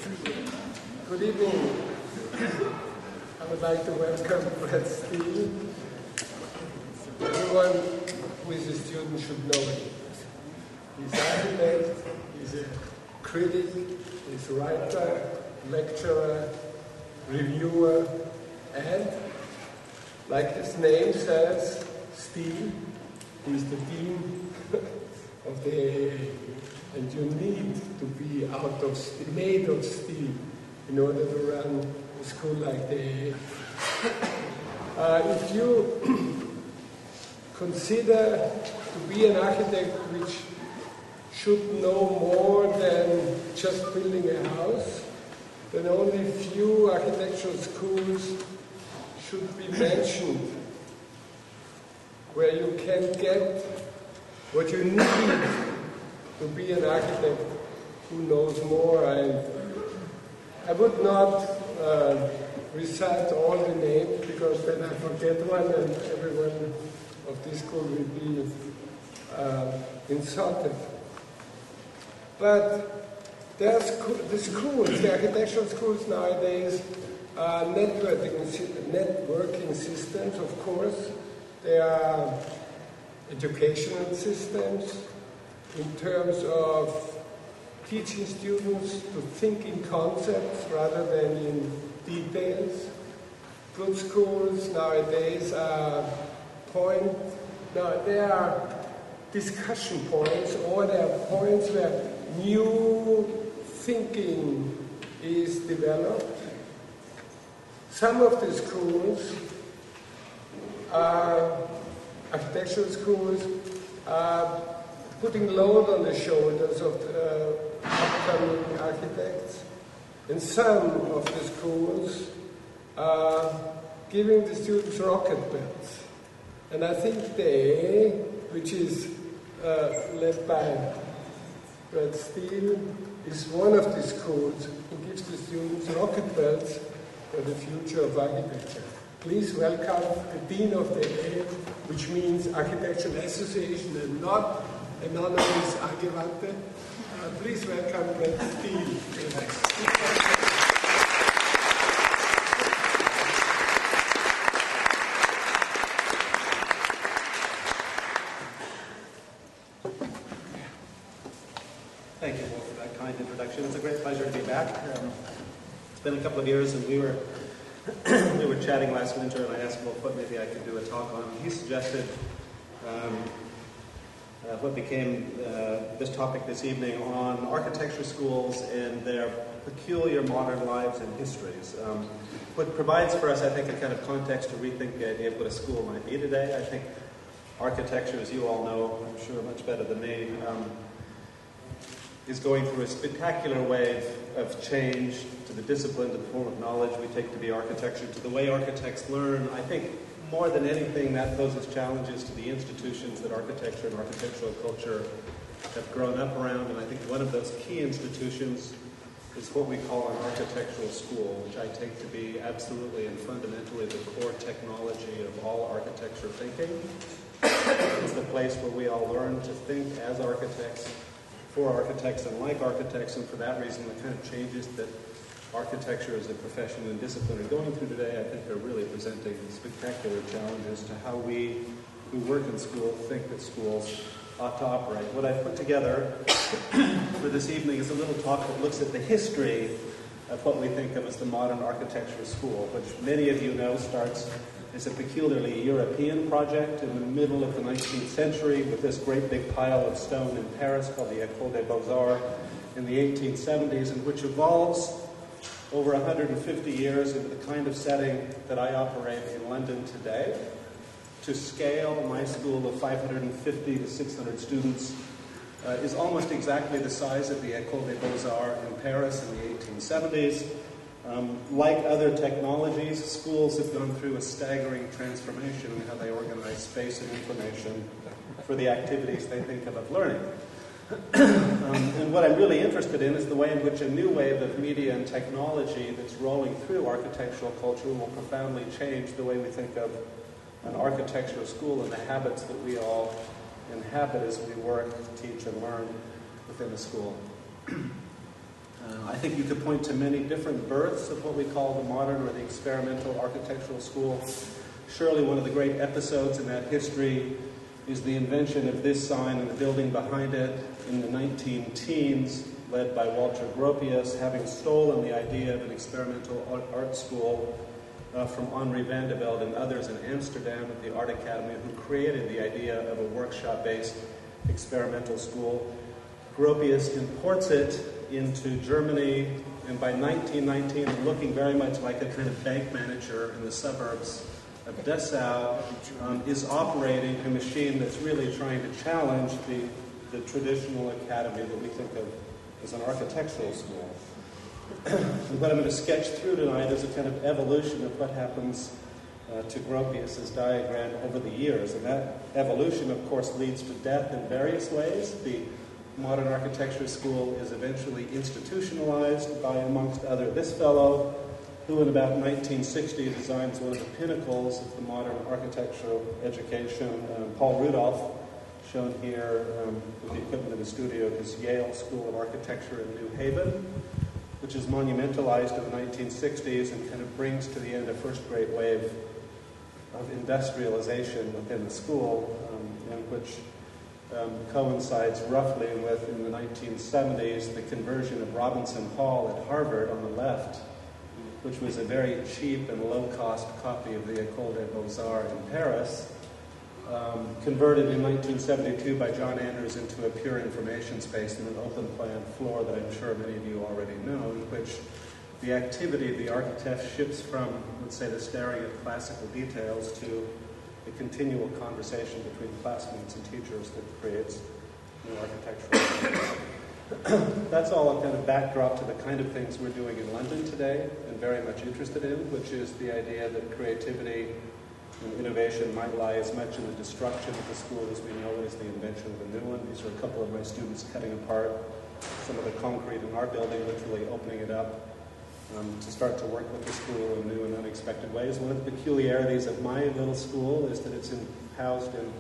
Good evening. I would like to welcome Steele. Everyone who is a student should know him. He's an architect, he's a critic, he's a writer, lecturer, reviewer, and, like his name says, Steele. He's the dean of the IoA. And you need to be made of steel in order to run a school like the IoA. If you consider to be an architect which should know more than just building a house, then only few architectural schools should be mentioned where you can get what you need to be an architect who knows more. And I would not recite all the names because then I forget one and everyone of this school will be insulted. But there's the schools, the architectural schools nowadays are networking systems, of course. They are educational systems in terms of teaching students to think in concepts rather than in details. Good schools nowadays there are discussion points, or there are points where new thinking is developed. Some of the schools architectural schools are putting load on the shoulders of upcoming architects, and some of the schools are giving the students rocket beds. And I think the IoA, which is led by Brad Steele, is one of the schools who gives the students rocket belts for the future of architecture. Please welcome the Dean of the IoA, which means Architectural Association and not Anonymous Angewandte. Please welcome Brad Steele. Thank you both for that kind introduction. It's a great pleasure to be back. It's been a couple of years, and we were chatting last winter, and I asked Wolf what maybe I could do a talk on. He suggested what became this topic this evening on architecture schools and their peculiar modern lives and histories. What provides for us, I think, a kind of context to rethink the idea of what a school might be today. I think architecture, as you all know, I'm sure much better than me, is going through a spectacular wave of change to the discipline, to the form of knowledge we take to be architecture, to the way architects learn. I think more than anything that poses challenges to the institutions that architecture and architectural culture have grown up around, and I think one of those key institutions is what we call an architectural school, which I take to be absolutely and fundamentally the core technology of all architecture thinking. It's the place where we all learn to think as architects, for architects and like architects, and for that reason the kind of changes that architecture as a profession and discipline are going through today, I think, are really presenting spectacular challenges to how we who work in school think that schools ought to operate. What I've put together for this evening is a little talk that looks at the history of what we think of as the modern architectural school, which many of you know starts as a peculiarly European project in the middle of the 19th century with this great big pile of stone in Paris called the École des Beaux-Arts in the 1870s, and which evolves over 150 years into the kind of setting that I operate in London today. To scale, my school of 550 to 600 students is almost exactly the size of the École des Beaux-Arts in Paris in the 1870s. Like other technologies, schools have gone through a staggering transformation in how they organize space and information for the activities they think of learning. And what I'm really interested in is the way in which a new wave of media and technology that's rolling through architectural culture will profoundly change the way we think of an architectural school and the habits that we all inhabit as we work, teach, and learn within the school. I think you could point to many different births of what we call the modern or the experimental architectural school. Surely one of the great episodes in that history is the invention of this sign and the building behind it in the 19-teens, led by Walter Gropius, having stolen the idea of an experimental art school from Henri van de Velde and others in Amsterdam at the Art Academy, who created the idea of a workshop-based experimental school. Gropius imports it into Germany, and by 1919, looking very much like a kind of bank manager in the suburbs of Dessau, is operating a machine that's really trying to challenge the traditional academy that we think of as an architectural school. And what I'm going to sketch through tonight is a kind of evolution of what happens to Gropius's diagram over the years. And that evolution, of course, leads to death in various ways. The modern architecture school is eventually institutionalized by, amongst other, this fellow, who in about 1960 designs one of the pinnacles of the modern architectural education, Paul Rudolph, shown here with the equipment of the studio of his Yale School of Architecture in New Haven, which is monumentalized in the 1960s and kind of brings to the end a first great wave of industrialization within the school, and which coincides roughly with, in the 1970s, the conversion of Robinson Hall at Harvard on the left, which was a very cheap and low-cost copy of the École des Beaux-Arts in Paris, converted in 1972 by John Anders into a pure information space in an open-plan floor that I'm sure many of you already know, in which the activity of the architect shifts from, let's say, the staring at classical details to a continual conversation between classmates and teachers that creates new architectural. That's all a kind of backdrop to the kind of things we're doing in London today and very much interested in, which is the idea that creativity and innovation might lie as much in the destruction of the school as we know it as the invention of a new one. These are a couple of my students cutting apart some of the concrete in our building, literally opening it up to start to work with the school in new and unexpected ways. One of the peculiarities of my little school is that it's housed in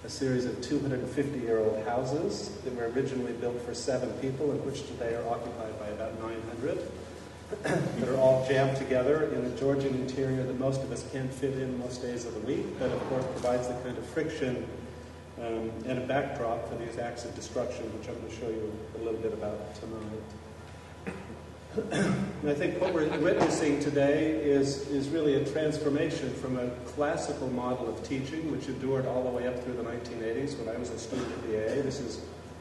a series of 250-year-old houses that were originally built for 7 people, and which today are occupied by about 900, that are all jammed together in a Georgian interior that most of us can't fit in most days of the week, but of course provides the kind of friction and a backdrop for these acts of destruction, which I'm going to show you a little bit about tonight. And I think what we're witnessing today is really a transformation from a classical model of teaching, which endured all the way up through the 1980s when I was a student at the IoA. This is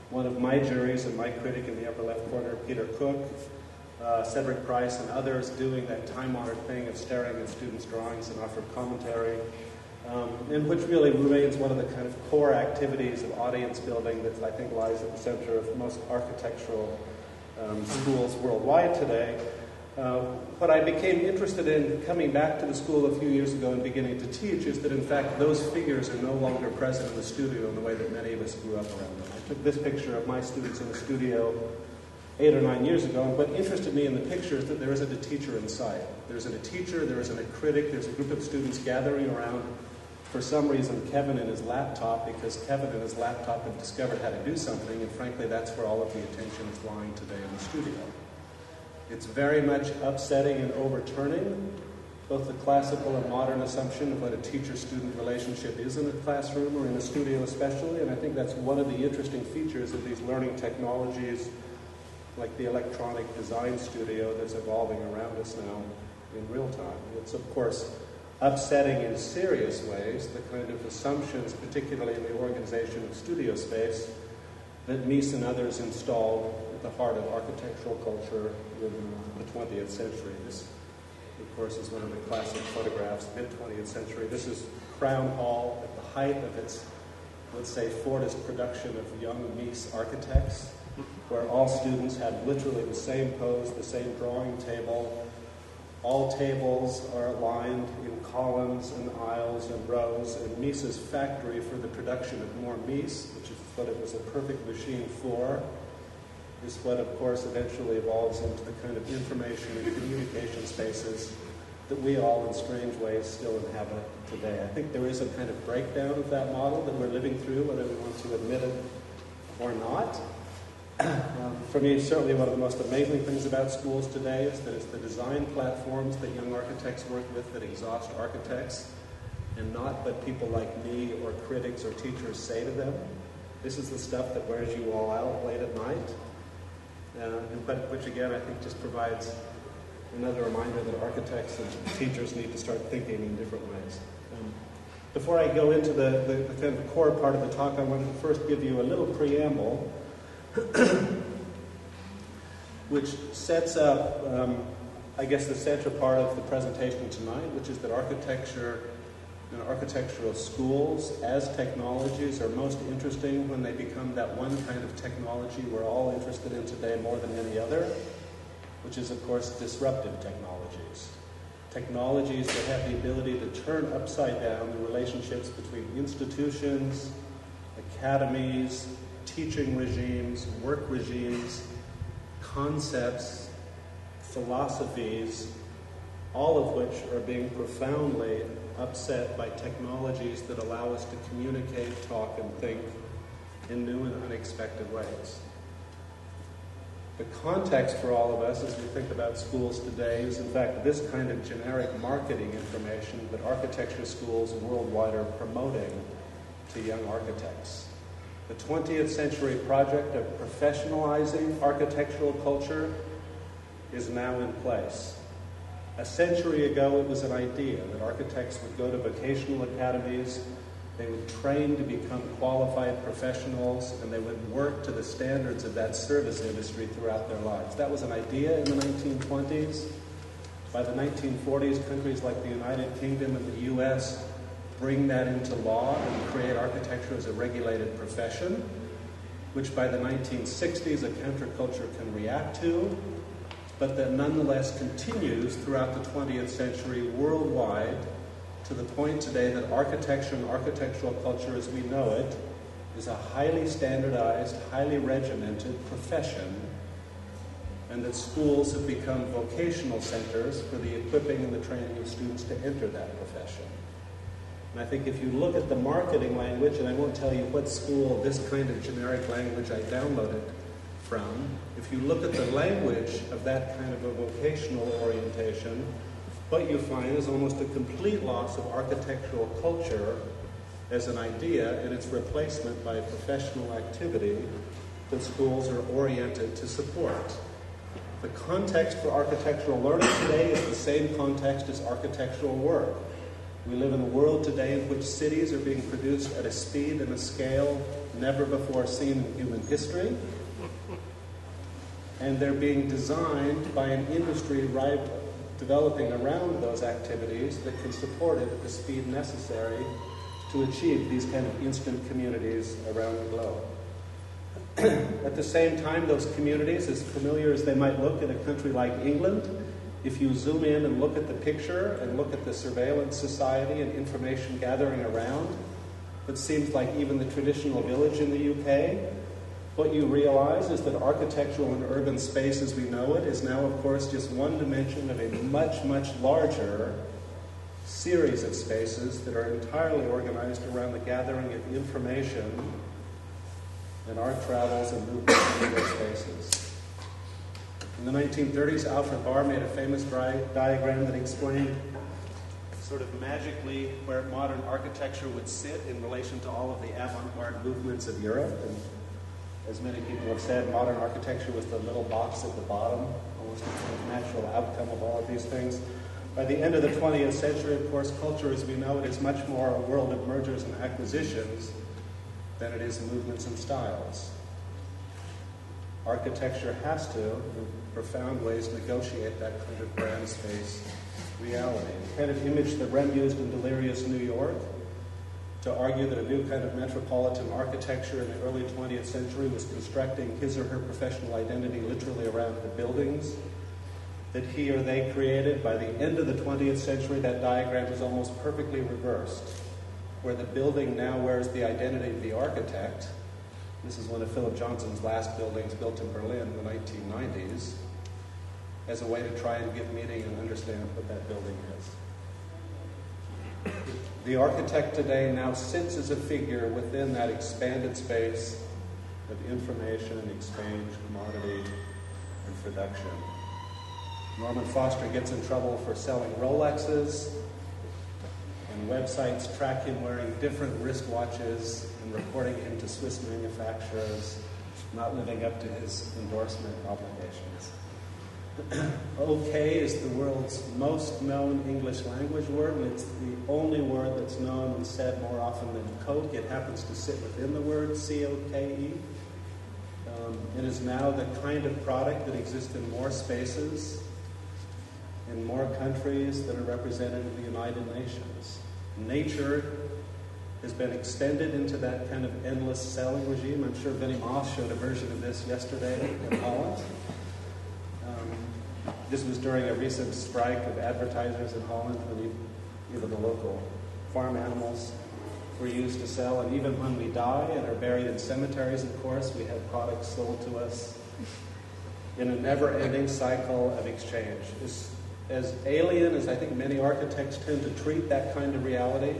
one of my juries and my critic in the upper left corner, Peter Cook, Cedric Price, and others doing that time-honored thing of staring at students' drawings and offered commentary, and which really remains one of the kind of core activities of audience building that I think lies at the center of most architectural schools worldwide today. What I became interested in coming back to the school a few years ago and beginning to teach is that in fact those figures are no longer present in the studio in the way that many of us grew up around them. I took this picture of my students in the studio 8 or 9 years ago, and what interested me in the picture is that there isn't a teacher inside. There isn't a teacher, there isn't a critic, there's a group of students gathering around, for some reason, Kevin and his laptop, because Kevin and his laptop have discovered how to do something, and frankly, that's where all of the attention is lying today in the studio. It's very much upsetting and overturning both the classical and modern assumption of what a teacher-student relationship is in a classroom or in a studio especially, and I think that's one of the interesting features of these learning technologies like the electronic design studio that's evolving around us now in real time. It's, of course, upsetting in serious ways the kind of assumptions, particularly in the organization of studio space, that Mies and others installed at the heart of architectural culture in the 20th century. This, of course, is one of the classic photographs, mid-20th century. This is Crown Hall at the height of its, let's say, Fordist production of young Mies architects, where all students had literally the same pose, the same drawing table. All tables are aligned in columns and aisles and rows, and Mies's factory for the production of more Mies, which is what it was a perfect machine for, is what, of course, eventually evolves into the kind of information and communication spaces that we all, in strange ways, still inhabit today. I think there is a kind of breakdown of that model that we're living through, whether we want to admit it or not. For me, certainly one of the most amazing things about schools today is that it's the design platforms that young architects work with that exhaust architects, and not what people like me or critics or teachers say to them. This is the stuff that wears you all out late at night, but which again I think just provides another reminder that architects and teachers need to start thinking in different ways. Before I go into the kind of core part of the talk, I wanted to first give you a little preamble which sets up, I guess, the central part of the presentation tonight, which is that architecture and architectural schools as technologies are most interesting when they become that one kind of technology we're all interested in today more than any other, which is, of course, disruptive technologies. Technologies that have the ability to turn upside down the relationships between institutions, academies, teaching regimes, work regimes, concepts, philosophies, all of which are being profoundly upset by technologies that allow us to communicate, talk, and think in new and unexpected ways. The context for all of us as we think about schools today is, in fact, this kind of generic marketing information that architecture schools worldwide are promoting to young architects. The 20th century project of professionalizing architectural culture is now in place. A century ago, it was an idea that architects would go to vocational academies, they would train to become qualified professionals, and they would work to the standards of that service industry throughout their lives. That was an idea in the 1920s. By the 1940s, countries like the United Kingdom and the US bring that into law and create architecture as a regulated profession, which by the 1960s a counterculture can react to, but that nonetheless continues throughout the 20th century worldwide, to the point today that architecture and architectural culture as we know it is a highly standardized, highly regimented profession, and that schools have become vocational centers for the equipping and the training of students to enter that profession. And I think if you look at the marketing language, and I won't tell you what school this kind of generic language I downloaded from, if you look at the language of that kind of a vocational orientation, what you find is almost a complete loss of architectural culture as an idea and its replacement by professional activity that schools are oriented to support. The context for architectural learning today is the same context as architectural work. We live in a world today in which cities are being produced at a speed and a scale never before seen in human history, and they're being designed by an industry developing around those activities that can support it at the speed necessary to achieve these kind of instant communities around the globe. At the same time, those communities, as familiar as they might look in a country like England, if you zoom in and look at the picture and look at the surveillance society and information gathering around, it seems like even the traditional village in the UK, what you realize is that architectural and urban space as we know it is now, of course, just one dimension of a much, much larger series of spaces that are entirely organized around the gathering of information and art travels and movements in those spaces. In the 1930s, Alfred Barr made a famous diagram that explained sort of magically where modern architecture would sit in relation to all of the avant-garde movements of Europe. And as many people have said, modern architecture was the little box at the bottom, almost a natural outcome of all of these things. By the end of the 20th century, of course, culture as we know it is much more a world of mergers and acquisitions than it is movements and styles. Architecture has to, in profound ways, negotiate that kind of grand space reality. The kind of image that Rem used in Delirious New York to argue that a new kind of metropolitan architecture in the early 20th century was constructing his or her professional identity literally around the buildings that he or they created. By the end of the 20th century, that diagram is almost perfectly reversed, where the building now wears the identity of the architect. This is one of Philip Johnson's last buildings built in Berlin in the 1990s, as a way to try and give meaning and understand what that building is. The architect today now sits as a figure within that expanded space of information, exchange, commodity, and production. Norman Foster gets in trouble for selling Rolexes, and websites track him wearing different wristwatches and reporting him to Swiss manufacturers, not living up to his endorsement obligations. OK is the world's most known English language word, and it's the only word that's known and said more often than Coke. It happens to sit within the word, C-O-K-E. It is now the kind of product that exists in more spaces, in more countries that are represented in the United Nations. Nature has been extended into that kind of endless selling regime. I'm sure Vinnie Moss showed a version of this yesterday in Holland. This was during a recent strike of advertisers in Holland when even the local farm animals were used to sell. And even when we die and are buried in cemeteries, of course, we have products sold to us in a never-ending cycle of exchange. As alien as I think many architects tend to treat that kind of reality,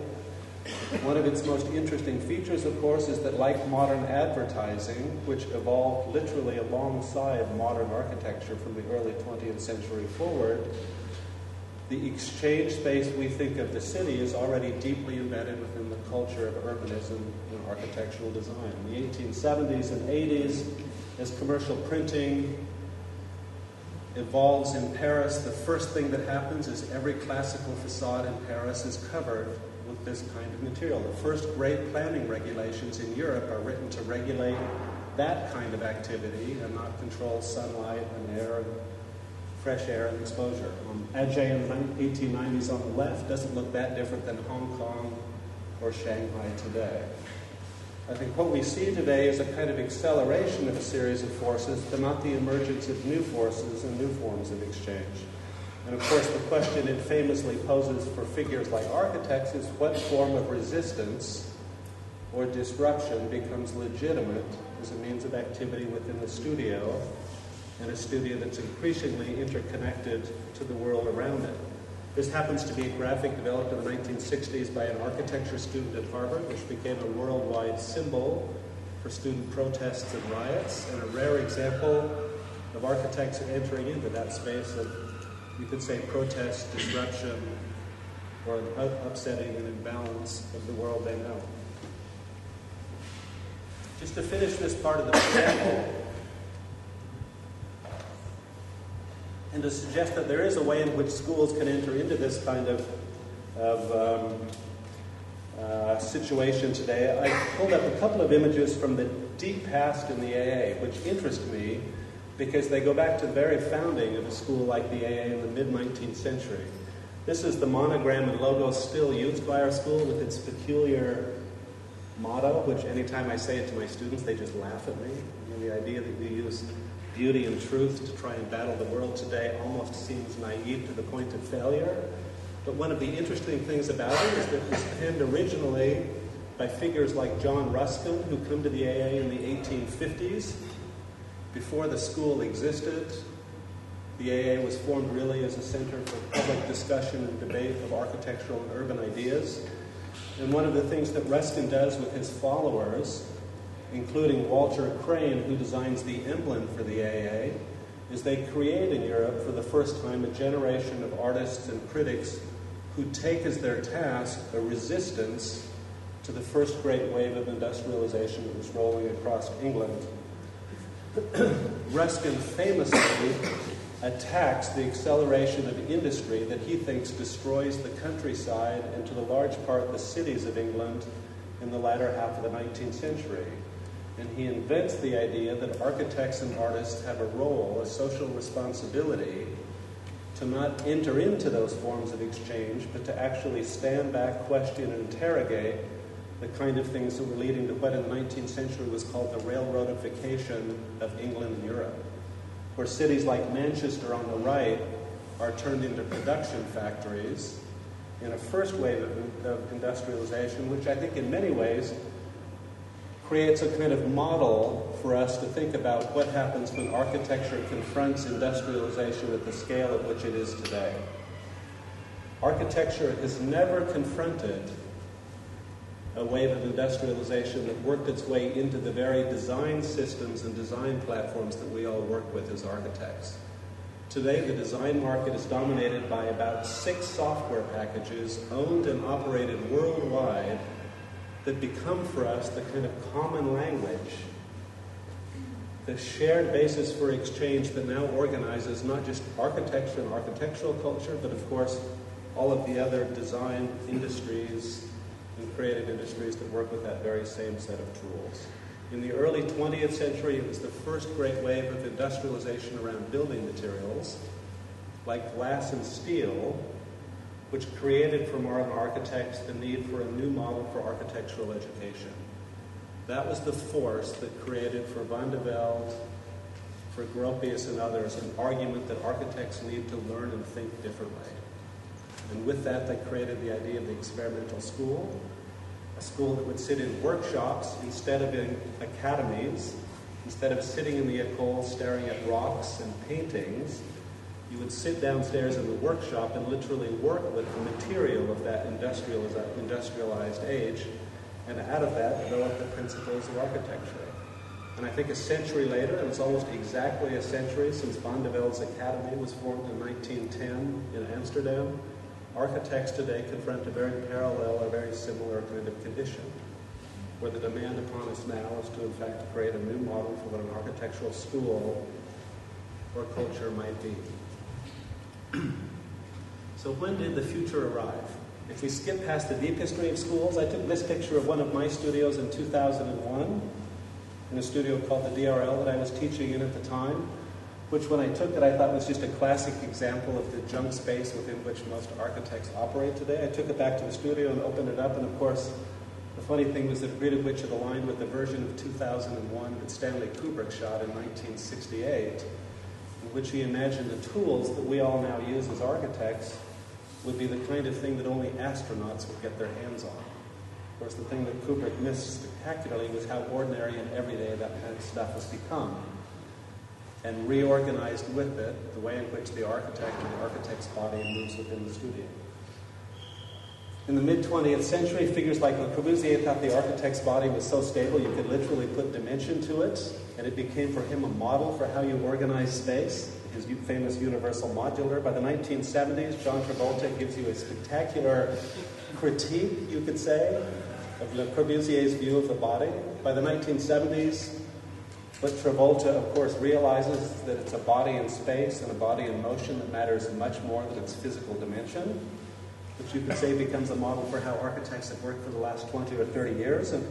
one of its most interesting features, of course, is that like modern advertising, which evolved literally alongside modern architecture from the early 20th century forward, the exchange space we think of the city is already deeply embedded within the culture of urbanism and architectural design. In the 1870s and 80s, as commercial printing evolves in Paris, the first thing that happens is every classical facade in Paris is covered with this kind of material. The first great planning regulations in Europe are written to regulate that kind of activity and not control sunlight and air and fresh air and exposure. Ajay in the 1890s on the left doesn't look that different than Hong Kong or Shanghai today. I think what we see today is a kind of acceleration of a series of forces, but not the emergence of new forces and new forms of exchange. And of course, the question it famously poses for figures like architects is what form of resistance or disruption becomes legitimate as a means of activity within the studio, and a studio that's increasingly interconnected to the world around it. This happens to be a graphic developed in the 1960s by an architecture student at Harvard, which became a worldwide symbol for student protests and riots, and a rare example of architects entering into that space of, you could say, protest, disruption, or an upsetting and imbalance of the world they know. Just to finish this part of the preamble, and to suggest that there is a way in which schools can enter into this kind of situation today, I pulled up a couple of images from the deep past in the AA, which interest me because they go back to the very founding of a school like the AA in the mid-19th century. This is the monogram and logo still used by our school with its peculiar motto, which anytime I say it to my students, they just laugh at me. You know, the idea that we use beauty and truth to try and battle the world today almost seems naive to the point of failure. But one of the interesting things about it is that it was penned originally by figures like John Ruskin, who come to the AA in the 1850s. Before the school existed, the AA was formed really as a center for public discussion and debate of architectural and urban ideas. And one of the things that Ruskin does with his followers, including Walter Crane, who designs the emblem for the AA, is they create in Europe for the first time a generation of artists and critics who take as their task a resistance to the first great wave of industrialization that was rolling across England. Ruskin famously attacks the acceleration of industry that he thinks destroys the countryside and to the large part the cities of England in the latter half of the 19th century. And he invents the idea that architects and artists have a role, a social responsibility, to not enter into those forms of exchange, but to actually stand back, question, and interrogate the kind of things that were leading to what in the 19th century was called the railroadification of England and Europe, where cities like Manchester on the right are turned into production factories in a first wave of industrialization, which I think in many ways creates a kind of model for us to think about what happens when architecture confronts industrialization at the scale at which it is today. Architecture has never confronted a wave of industrialization that worked its way into the very design systems and design platforms that we all work with as architects. Today, the design market is dominated by about 6 software packages owned and operated worldwide that become for us the kind of common language, the shared basis for exchange that now organizes not just architecture and architectural culture, but of course all of the other design industries and creative industries that work with that very same set of tools. In the early 20th century, it was the first great wave of industrialization around building materials, like glass and steel, which created for modern architects the need for a new model for architectural education. That was the force that created for Van de Velde, for Gropius and others, an argument that architects need to learn and think differently. And with that, they created the idea of the experimental school, a school that would sit in workshops instead of in academies. Instead of sitting in the école staring at rocks and paintings, you would sit downstairs in the workshop and literally work with the material of that industrialized age, and out of that develop the principles of architecture. And I think a century later, and it's almost exactly a century since Van de Velde's Academy was formed in 1910 in Amsterdam, architects today confront a very parallel or very similar kind of condition, where the demand upon us now is to, in fact, create a new model for what an architectural school or culture might be. So when did the future arrive? If we skip past the deep history of schools, I took this picture of one of my studios in 2001, in a studio called the DRL that I was teaching in at the time, which when I took it, I thought was just a classic example of the junk space within which most architects operate today. I took it back to the studio and opened it up, and of course, the funny thing was that the grid of which it aligned with the version of 2001 that Stanley Kubrick shot in 1968, in which he imagined the tools that we all now use as architects would be the kind of thing that only astronauts would get their hands on. Of course, the thing that Kubrick missed spectacularly was how ordinary and everyday that kind of stuff has become, and reorganized with it the way in which the architect and the architect's body moves within the studio. In the mid-20th century, figures like Le Corbusier thought the architect's body was so stable you could literally put dimension to it, and it became for him a model for how you organize space, his famous universal modular. By the 1970s, John Travolta gives you a spectacular critique, you could say, of Le Corbusier's view of the body. By the 1970s, what Travolta, of course, realizes that it's a body in space and a body in motion that matters much more than its physical dimension, which you could say becomes a model for how architects have worked for the last 20 or 30 years. And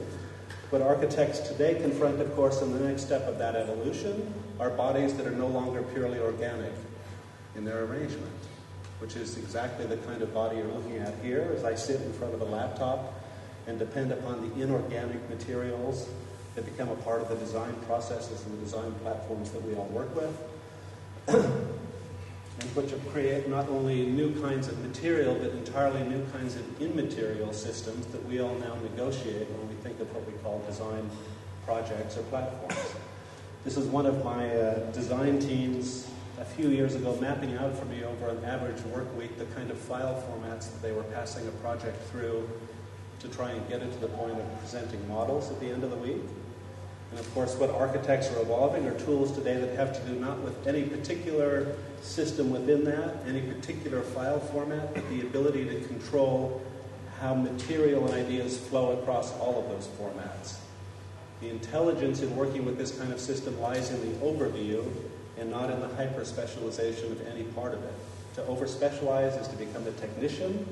what architects today confront, of course, in the next step of that evolution are bodies that are no longer purely organic in their arrangement, which is exactly the kind of body you're looking at here as I sit in front of a laptop and depend upon the inorganic materials that become a part of the design processes and the design platforms that we all work with, and which create not only new kinds of material, but entirely new kinds of immaterial systems that we all now negotiate when we think of what we call design projects or platforms. This is one of my design teams a few years ago mapping out for me over an average work week the kind of file formats that they were passing a project through to try and get it to the point of presenting models at the end of the week. And of course, what architects are evolving are tools today that have to do not with any particular system within that, any particular file format, but the ability to control how material and ideas flow across all of those formats. The intelligence in working with this kind of system lies in the overview and not in the hyper-specialization of any part of it. To over-specialize is to become a technician,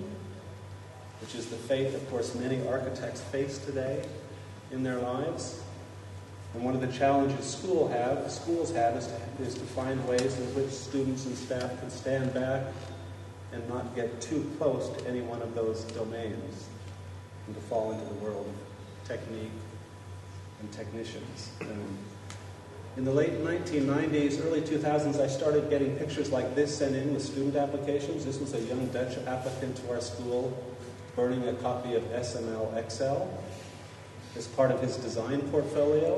which is the fate, of course, many architects face today in their lives. And one of the challenges schools have is to find ways in which students and staff can stand back and not get too close to any one of those domains and to fall into the world of technique and technicians. In the late 1990s, early 2000s, I started getting pictures like this sent in with student applications. This was a young Dutch applicant to our school burning a copy of SML Excel as part of his design portfolio,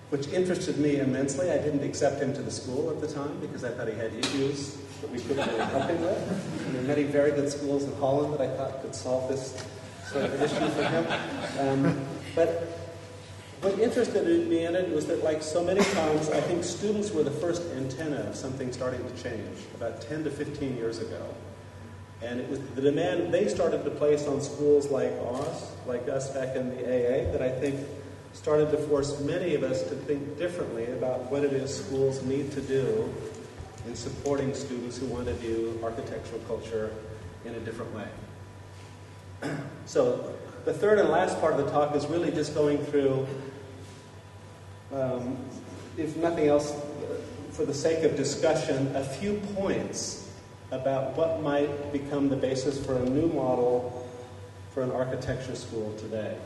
which interested me immensely. I didn't accept him to the school at the time because I thought he had issues that we couldn't really help him with. And there are many very good schools in Holland that I thought could solve this sort of issue for him. But what interested me in it was that, like so many times, I think students were the first antenna of something starting to change about 10 to 15 years ago. And it was the demand they started to place on schools like us back in the AA, that I think started to force many of us to think differently about what it is schools need to do in supporting students who want to view architectural culture in a different way. So the third and last part of the talk is really just going through, if nothing else, for the sake of discussion, a few points about what might become the basis for a new model for an architecture school today.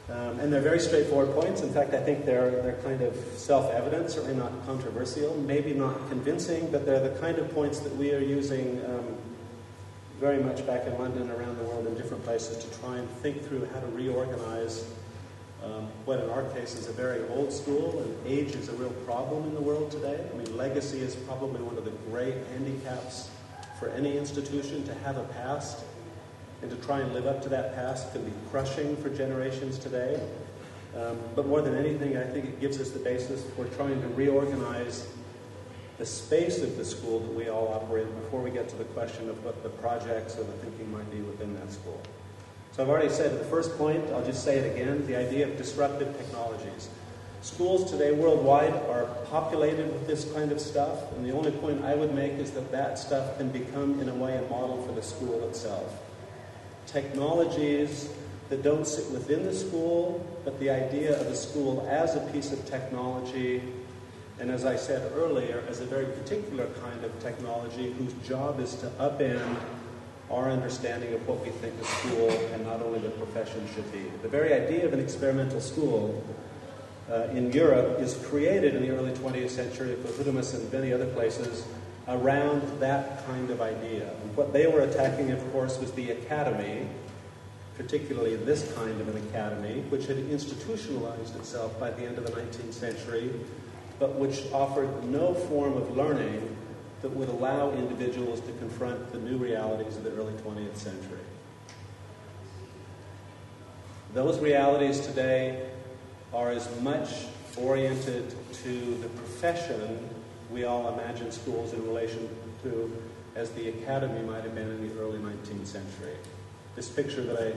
And they're very straightforward points. In fact, I think they're kind of self-evident, certainly not controversial, maybe not convincing, but they're the kind of points that we are using very much back in London, around the world, in different places, to try and think through how to reorganize what in our case is a very old school, and age is a real problem in the world today. I mean, legacy is probably one of the great handicaps for any institution. To have a past and to try and live up to that past can be crushing for generations today. But more than anything, I think it gives us the basis for trying to reorganize the space of the school that we all operate in before we get to the question of what the projects or the thinking might be within that school. So I've already said the first point, I'll just say it again, the idea of disruptive technologies. Schools today worldwide are populated with this kind of stuff, and the only point I would make is that that stuff can become, in a way, a model for the school itself. Technologies that don't sit within the school, but the idea of the school as a piece of technology, and as I said earlier, as a very particular kind of technology whose job is to upend our understanding of what we think a school and not only the profession should be. The very idea of an experimental school in Europe is created in the early 20th century, at Erasmus and many other places, around that kind of idea. And what they were attacking, of course, was the academy, particularly this kind of an academy, which had institutionalized itself by the end of the 19th century, but which offered no form of learning that would allow individuals to confront the new realities of the early 20th century. Those realities today are as much oriented to the profession we all imagine schools in relation to as the academy might have been in the early 19th century. This picture that I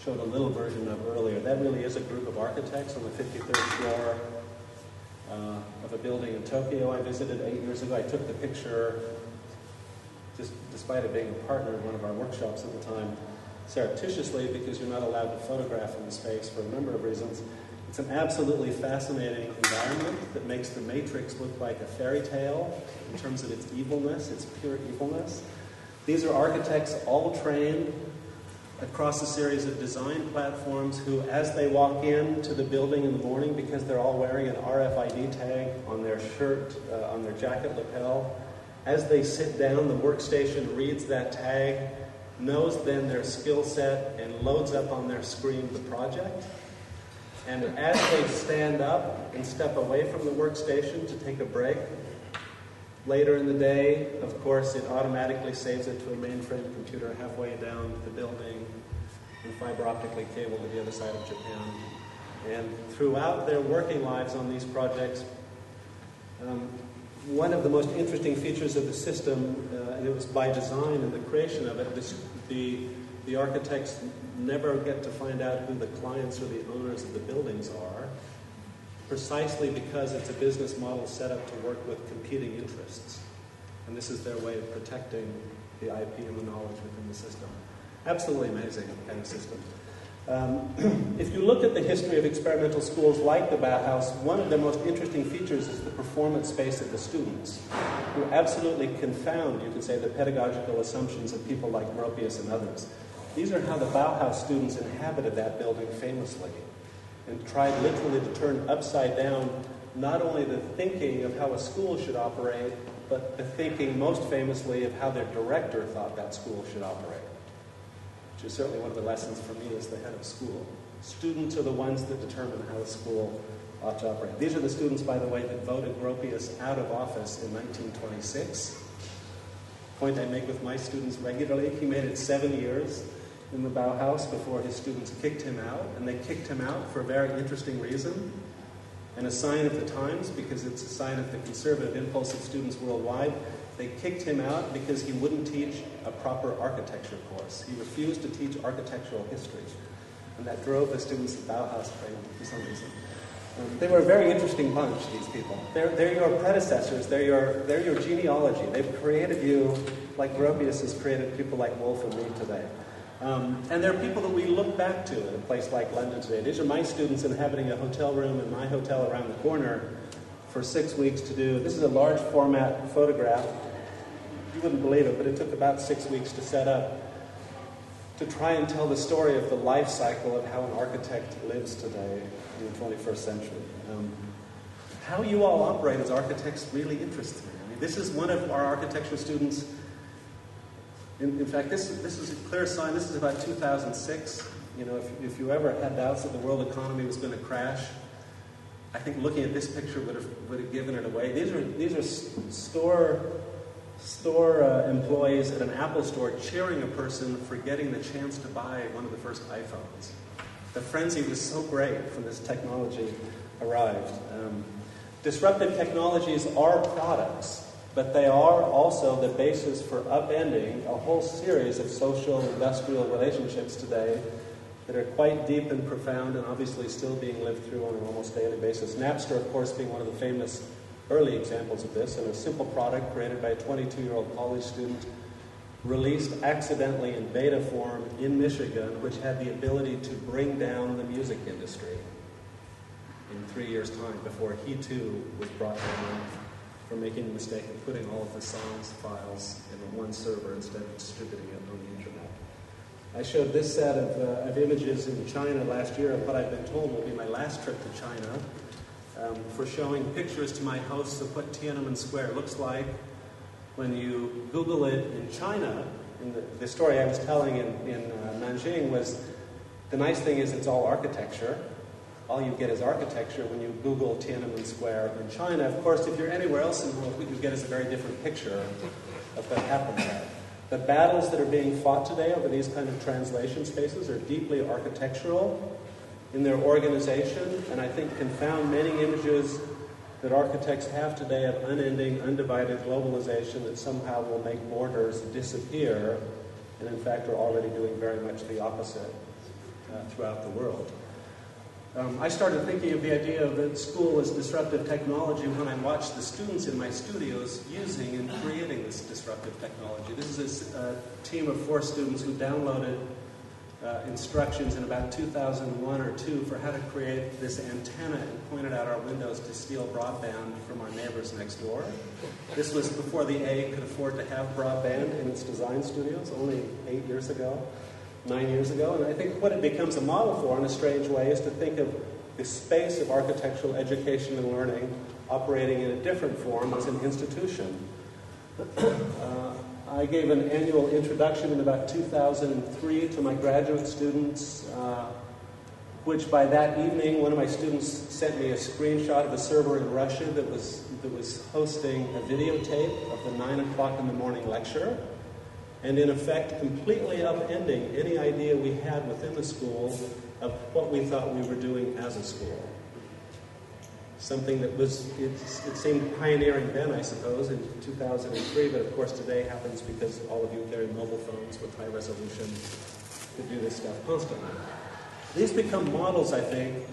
showed a little version of earlier, that really is a group of architects on the 53rd floor of a building in Tokyo I visited 8 years ago. I took the picture, just despite it being a partner in one of our workshops at the time, surreptitiously, because you're not allowed to photograph in the space for a number of reasons. It's an absolutely fascinating environment that makes the Matrix look like a fairy tale in terms of its evilness, its pure evilness. These are architects all trained across a series of design platforms who, as they walk into the building in the morning, because they're all wearing an RFID tag on their shirt, on their jacket lapel, as they sit down, the workstation reads that tag, knows then their skill set, and loads up on their screen the project. And as they stand up and step away from the workstation to take a break, later in the day, of course, it automatically saves it to a mainframe computer halfway down the building and fiber optically cabled to the other side of Japan. And throughout their working lives on these projects, one of the most interesting features of the system, and it was by design in the creation of it, the architects never get to find out who the clients or the owners of the buildings are, precisely because it's a business model set up to work with competing interests. And this is their way of protecting the IP and the knowledge within the system. Absolutely amazing kind of system. If you look at the history of experimental schools like the Bauhaus, one of the most interesting features is the performance space of the students, who absolutely confound, you could say, the pedagogical assumptions of people like Gropius and others. These are how the Bauhaus students inhabited that building famously, and tried literally to turn upside down not only the thinking of how a school should operate, but the thinking most famously of how their director thought that school should operate, which is certainly one of the lessons for me as the head of school. Students are the ones that determine how a school ought to operate. These are the students, by the way, that voted Gropius out of office in 1926. Point I make with my students regularly. He made it 7 years. in the Bauhaus before his students kicked him out, and they kicked him out for a very interesting reason, and a sign of the times, because it's a sign of the conservative impulse of students worldwide. They kicked him out because he wouldn't teach a proper architecture course. He refused to teach architectural history, and that drove the students at Bauhaus crazy for some reason. They were a very interesting bunch, these people. They're your predecessors. They're your genealogy. They've created you like Gropius has created people like Wolf and me today. And they're people that we look back to in a place like London today. These are my students inhabiting a hotel room in my hotel around the corner for 6 weeks to do. This is a large format photograph. You wouldn't believe it, but it took about 6 weeks to set up, to try and tell the story of the life cycle of how an architect lives today in the 21st century. How you all operate as architects really interests me. I mean, this is one of our architecture students. In fact, this is a clear sign. This is about 2006. You know, if you ever had doubts that the world economy was going to crash, I think looking at this picture would have given it away. These are store employees at an Apple store cheering a person for getting the chance to buy one of the first iPhones. The frenzy was so great when this technology arrived. Disruptive technologies are products, but they are also the basis for upending a whole series of social, industrial relationships today that are quite deep and profound and obviously still being lived through on an almost daily basis. Napster, of course, being one of the famous early examples of this, and a simple product created by a 22-year-old college student, released accidentally in beta form in Michigan, which had the ability to bring down the music industry in 3 years' time before he too was brought down for making the mistake of putting all of the songs files in one server instead of distributing it on the internet. I showed this set of images in China last year of what I've been told will be my last trip to China, for showing pictures to my hosts of what Tiananmen Square looks like when you Google it in China. And the story I was telling in Nanjing was, the nice thing is it's all architecture. All you get is architecture when you Google Tiananmen Square in China. Of course, if you're anywhere else in the world, what you get is a very different picture of what happened there. The battles that are being fought today over these kind of translation spaces are deeply architectural in their organization, and I think confound many images that architects have today of unending, undivided globalization that somehow will make borders disappear, and in fact are already doing very much the opposite throughout the world. I started thinking of the idea of the school as disruptive technology when I watched the students in my studios using and creating this disruptive technology. This is a team of 4 students who downloaded instructions in about 2001 or 2 for how to create this antenna and pointed out our windows to steal broadband from our neighbors next door. This was before the A could afford to have broadband in its design studios, only 8 years ago. 9 years ago, and I think what it becomes a model for in a strange way is to think of the space of architectural education and learning operating in a different form as an institution. I gave an annual introduction in about 2003 to my graduate students, which by that evening one of my students sent me a screenshot of a server in Russia that was hosting a videotape of the 9 o'clock in the morning lecture, and in effect completely upending any idea we had within the school of what we thought we were doing as a school. Something that it seemed pioneering then, I suppose, in 2003, but of course today happens because all of you carry mobile phones with high resolution to do this stuff constantly. These become models, I think,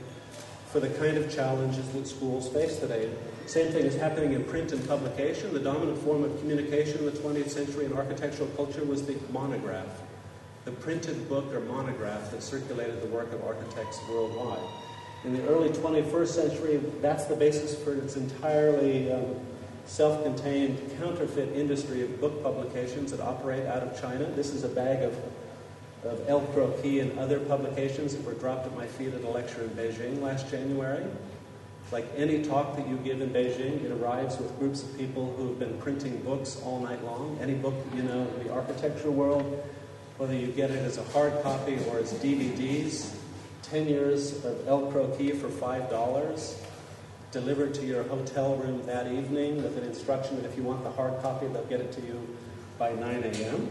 for the kind of challenges that schools face today. Same thing is happening in print and publication. The dominant form of communication in the 20th century in architectural culture was the monograph, the printed book or monograph that circulated the work of architects worldwide. In the early 21st century, that's the basis for its entirely self-contained counterfeit industry of book publications that operate out of China. This is a bag of El Croquis and other publications that were dropped at my feet at a lecture in Beijing last January. Like any talk that you give in Beijing, it arrives with groups of people who have been printing books all night long. Any book you know in the architecture world, whether you get it as a hard copy or as DVDs, 10 years of El Croquis for $5, delivered to your hotel room that evening with an instruction that if you want the hard copy, they'll get it to you by 9 a.m.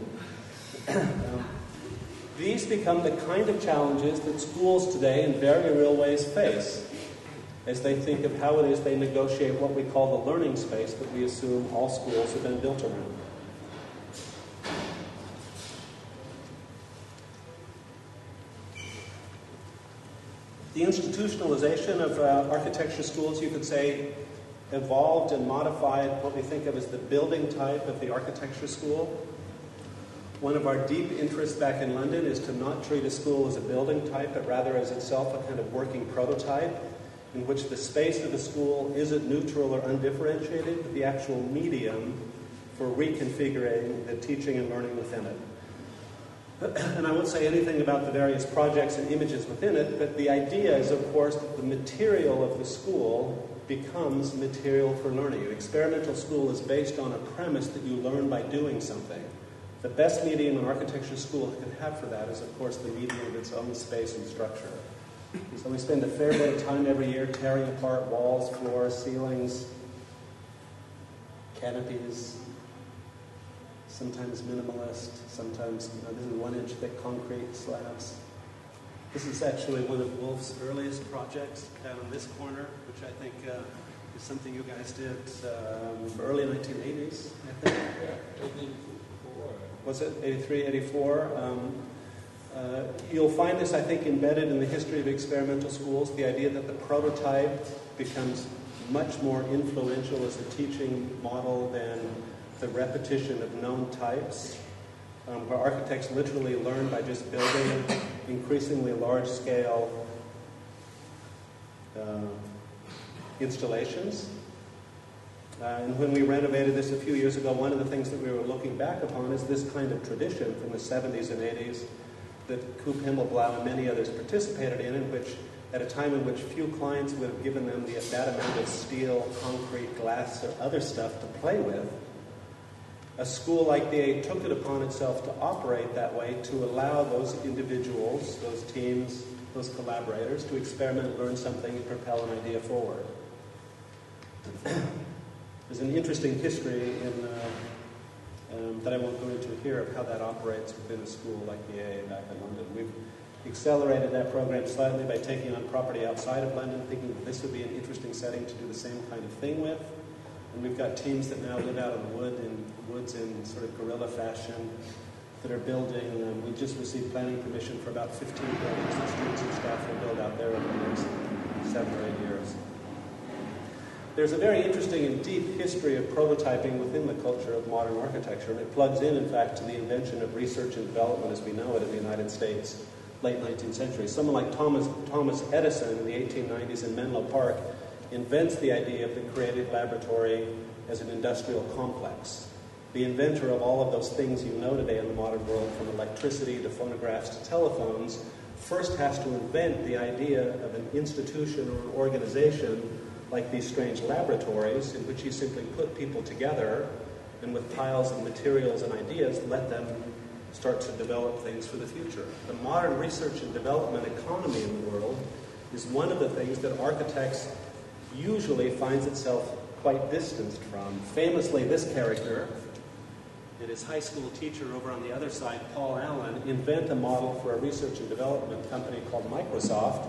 These become the kind of challenges that schools today in very real ways face as they think of how it is they negotiate what we call the learning space that we assume all schools have been built around. The institutionalization of architecture schools, you could say, evolved and modified what we think of as the building type of the architecture school. One of our deep interests back in London is to not treat a school as a building type, but rather as itself a kind of working prototype in which the space of the school isn't neutral or undifferentiated, but the actual medium for reconfiguring the teaching and learning within it. And I won't say anything about the various projects and images within it, but the idea is, of course, that the material of the school becomes material for learning. An experimental school is based on a premise that you learn by doing something. The best medium an architecture school can have for that is, of course, the medium of its own space and structure. So we spend a fair bit of time every year tearing apart walls, floors, ceilings, canopies, sometimes minimalist, sometimes, this is 1-inch thick concrete slabs. This is actually one of Wolf's earliest projects down in this corner, which I think is something you guys did early 1980s, I think. Yeah, 84. Was it 83, 84? You'll find this, I think, embedded in the history of experimental schools, the idea that the prototype becomes much more influential as a teaching model than the repetition of known types, where architects literally learn by just building increasingly large-scale installations. And when we renovated this a few years ago, one of the things that we were looking back upon is this kind of tradition from the 70s and 80s that Coop Himmelblau and many others participated in which, at a time in which few clients would have given them that amount of steel, concrete, glass, or other stuff to play with, a school like the IoA took it upon itself to operate that way, to allow those individuals, those teams, those collaborators to experiment, learn something, and propel an idea forward. There's an interesting history that I won't go into here of how that operates within a school like the IoA back in London. We've accelerated that program slightly by taking on property outside of London, thinking that this would be an interesting setting to do the same kind of thing with. And we've got teams that now live out in the woods in sort of guerrilla fashion that are building. We just received planning permission for about 15 buildings that students and staff will build out there over the next 7 or 8 years. There's a very interesting and deep history of prototyping within the culture of modern architecture, and it plugs in fact, to the invention of research and development as we know it in the United States, late 19th century. Someone like Thomas Edison in the 1890s in Menlo Park invents the idea of the creative laboratory as an industrial complex. The inventor of all of those things you know today in the modern world, from electricity to phonographs to telephones, first has to invent the idea of an institution or an organization like these strange laboratories in which you simply put people together and with piles of materials and ideas let them start to develop things for the future. The modern research and development economy in the world is one of the things that architects usually finds itself quite distanced from. Famously, this character and his high school teacher over on the other side, Paul Allen, invent a model for a research and development company called Microsoft,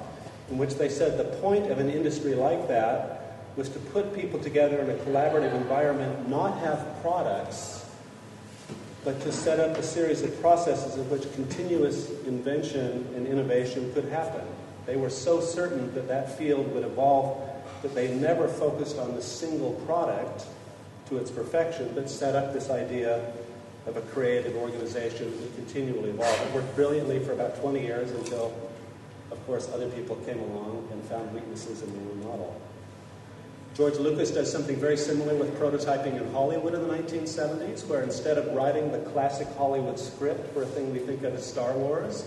in which they said the point of an industry like that was to put people together in a collaborative environment, not have products, but to set up a series of processes in which continuous invention and innovation could happen. They were so certain that that field would evolve that they never focused on the single product to its perfection, but set up this idea of a creative organization that would continually evolve. It worked brilliantly for about 20 years until, of course, other people came along and found weaknesses in the new model. George Lucas does something very similar with prototyping in Hollywood in the 1970s, where instead of writing the classic Hollywood script for a thing we think of as Star Wars,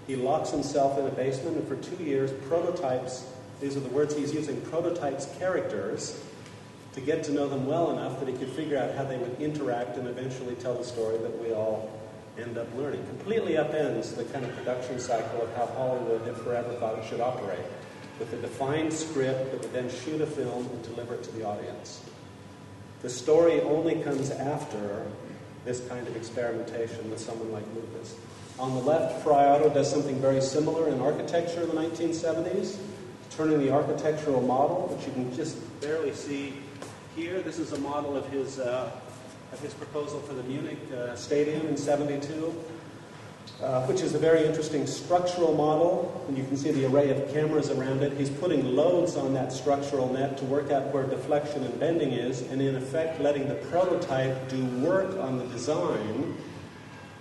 he locks himself in a basement and for 2 years prototypes, these are the words he's using, prototypes characters to get to know them well enough that he could figure out how they would interact and eventually tell the story that we all end up learning. Completely upends the kind of production cycle of how Hollywood had forever thought it should operate, with a defined script that would then shoot a film and deliver it to the audience. The story only comes after this kind of experimentation with someone like Lucas. On the left, Frei Otto does something very similar in architecture in the 1970s, turning the architectural model, which you can just barely see here. This is a model of his proposal for the Munich Stadium in '72, which is a very interesting structural model, and you can see the array of cameras around it. He's putting loads on that structural net to work out where deflection and bending is, and in effect letting the prototype do work on the design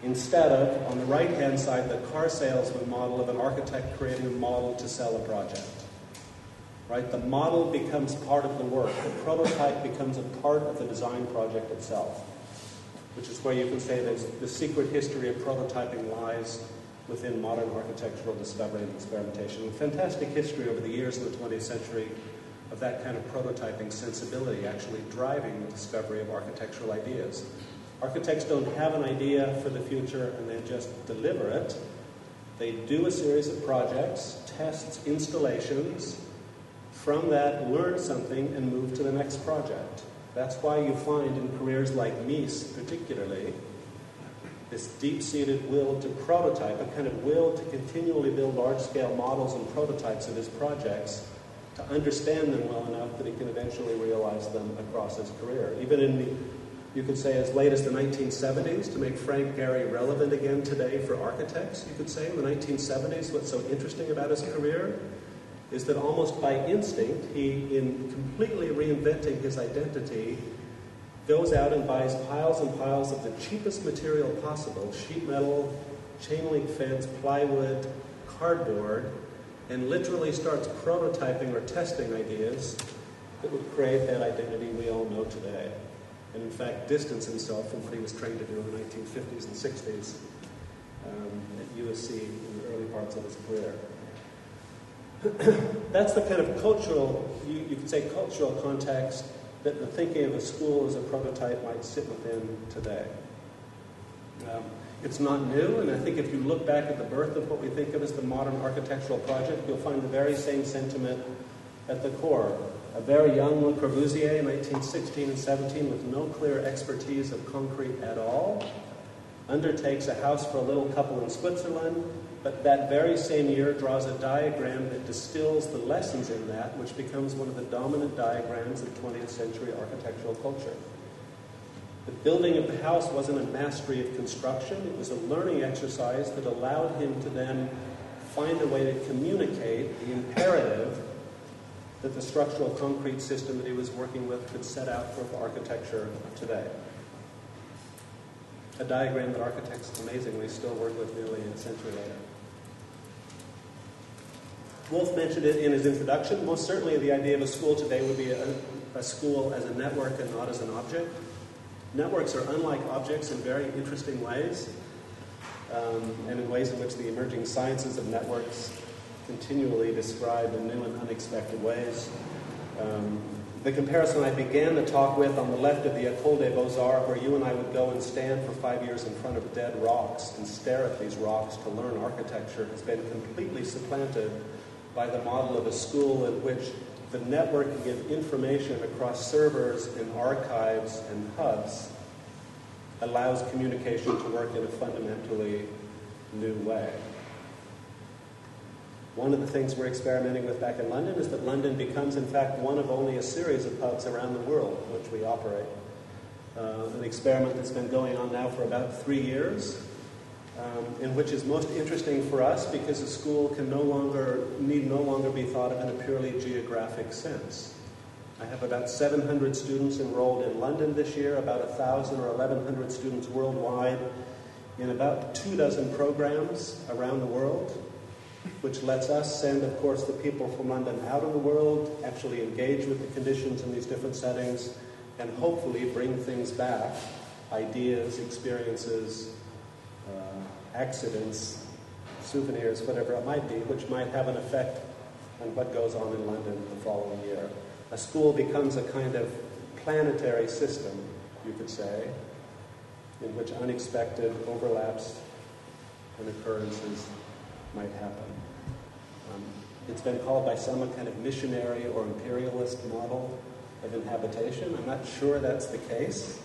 instead of, on the right-hand side, the car salesman model of an architect creating a model to sell a project. Right? The model becomes part of the work. The prototype becomes a part of the design project itself, which is where you can say that the secret history of prototyping lies within modern architectural discovery and experimentation. A fantastic history over the years in the 20th century of that kind of prototyping sensibility actually driving the discovery of architectural ideas. Architects don't have an idea for the future and then just deliver it. They do a series of projects, tests, installations. From that, learn something and move to the next project. That's why you find in careers like Mies, particularly, this deep-seated will to prototype, a kind of will to continually build large-scale models and prototypes of his projects, to understand them well enough that he can eventually realize them across his career. Even in the, you could say, as late as the 1970s, to make Frank Gehry relevant again today for architects, you could say, in the 1970s, what's so interesting about his career is that almost by instinct, he, in completely reinventing his identity, goes out and buys piles and piles of the cheapest material possible, sheet metal, chain link fence, plywood, cardboard, and literally starts prototyping or testing ideas that would create that identity we all know today. And in fact, distance himself from what he was trained to do in the 1950s and 60s at USC in the early parts of his career. That's the kind of cultural, you could say cultural context that the thinking of a school as a prototype might sit within today. It's not new, and I think if you look back at the birth of what we think of as the modern architectural project, you'll find the very same sentiment at the core. A very young Le Corbusier in 1916 and 17 with no clear expertise of concrete at all, undertakes a house for a little couple in Switzerland, but that very same year draws a diagram that distills the lessons in that, which becomes one of the dominant diagrams of 20th century architectural culture. The building of the house wasn't a mastery of construction, it was a learning exercise that allowed him to then find a way to communicate the imperative that the structural concrete system that he was working with could set out for architecture today. A diagram that architects amazingly still work with nearly a century later. Wolf mentioned it in his introduction. Most certainly the idea of a school today would be a school as a network and not as an object. Networks are unlike objects in very interesting ways, and in ways in which the emerging sciences of networks continually describe in new and unexpected ways. The comparison I began the talk with on the left of the École des Beaux-Arts, where you and I would go and stand for 5 years in front of dead rocks and stare at these rocks to learn architecture, has been completely supplanted by the model of a school in which the networking of information across servers and archives and hubs allows communication to work in a fundamentally new way. One of the things we're experimenting with back in London is that London becomes, in fact, one of only a series of hubs around the world in which we operate. An experiment that's been going on now for about 3 years, in which is most interesting for us because a school can need no longer be thought of in a purely geographic sense. I have about 700 students enrolled in London this year, about 1,000 or 1,100 students worldwide in about 24 programs around the world, which lets us send, of course, the people from London out in the world, actually engage with the conditions in these different settings, and hopefully bring things back, ideas, experiences, accidents, souvenirs, whatever it might be, which might have an effect on what goes on in London the following year. A school becomes a kind of planetary system, you could say, in which unexpected overlaps and occurrences might happen. It's been called by some a kind of missionary or imperialist model of inhabitation. I'm not sure that's the case.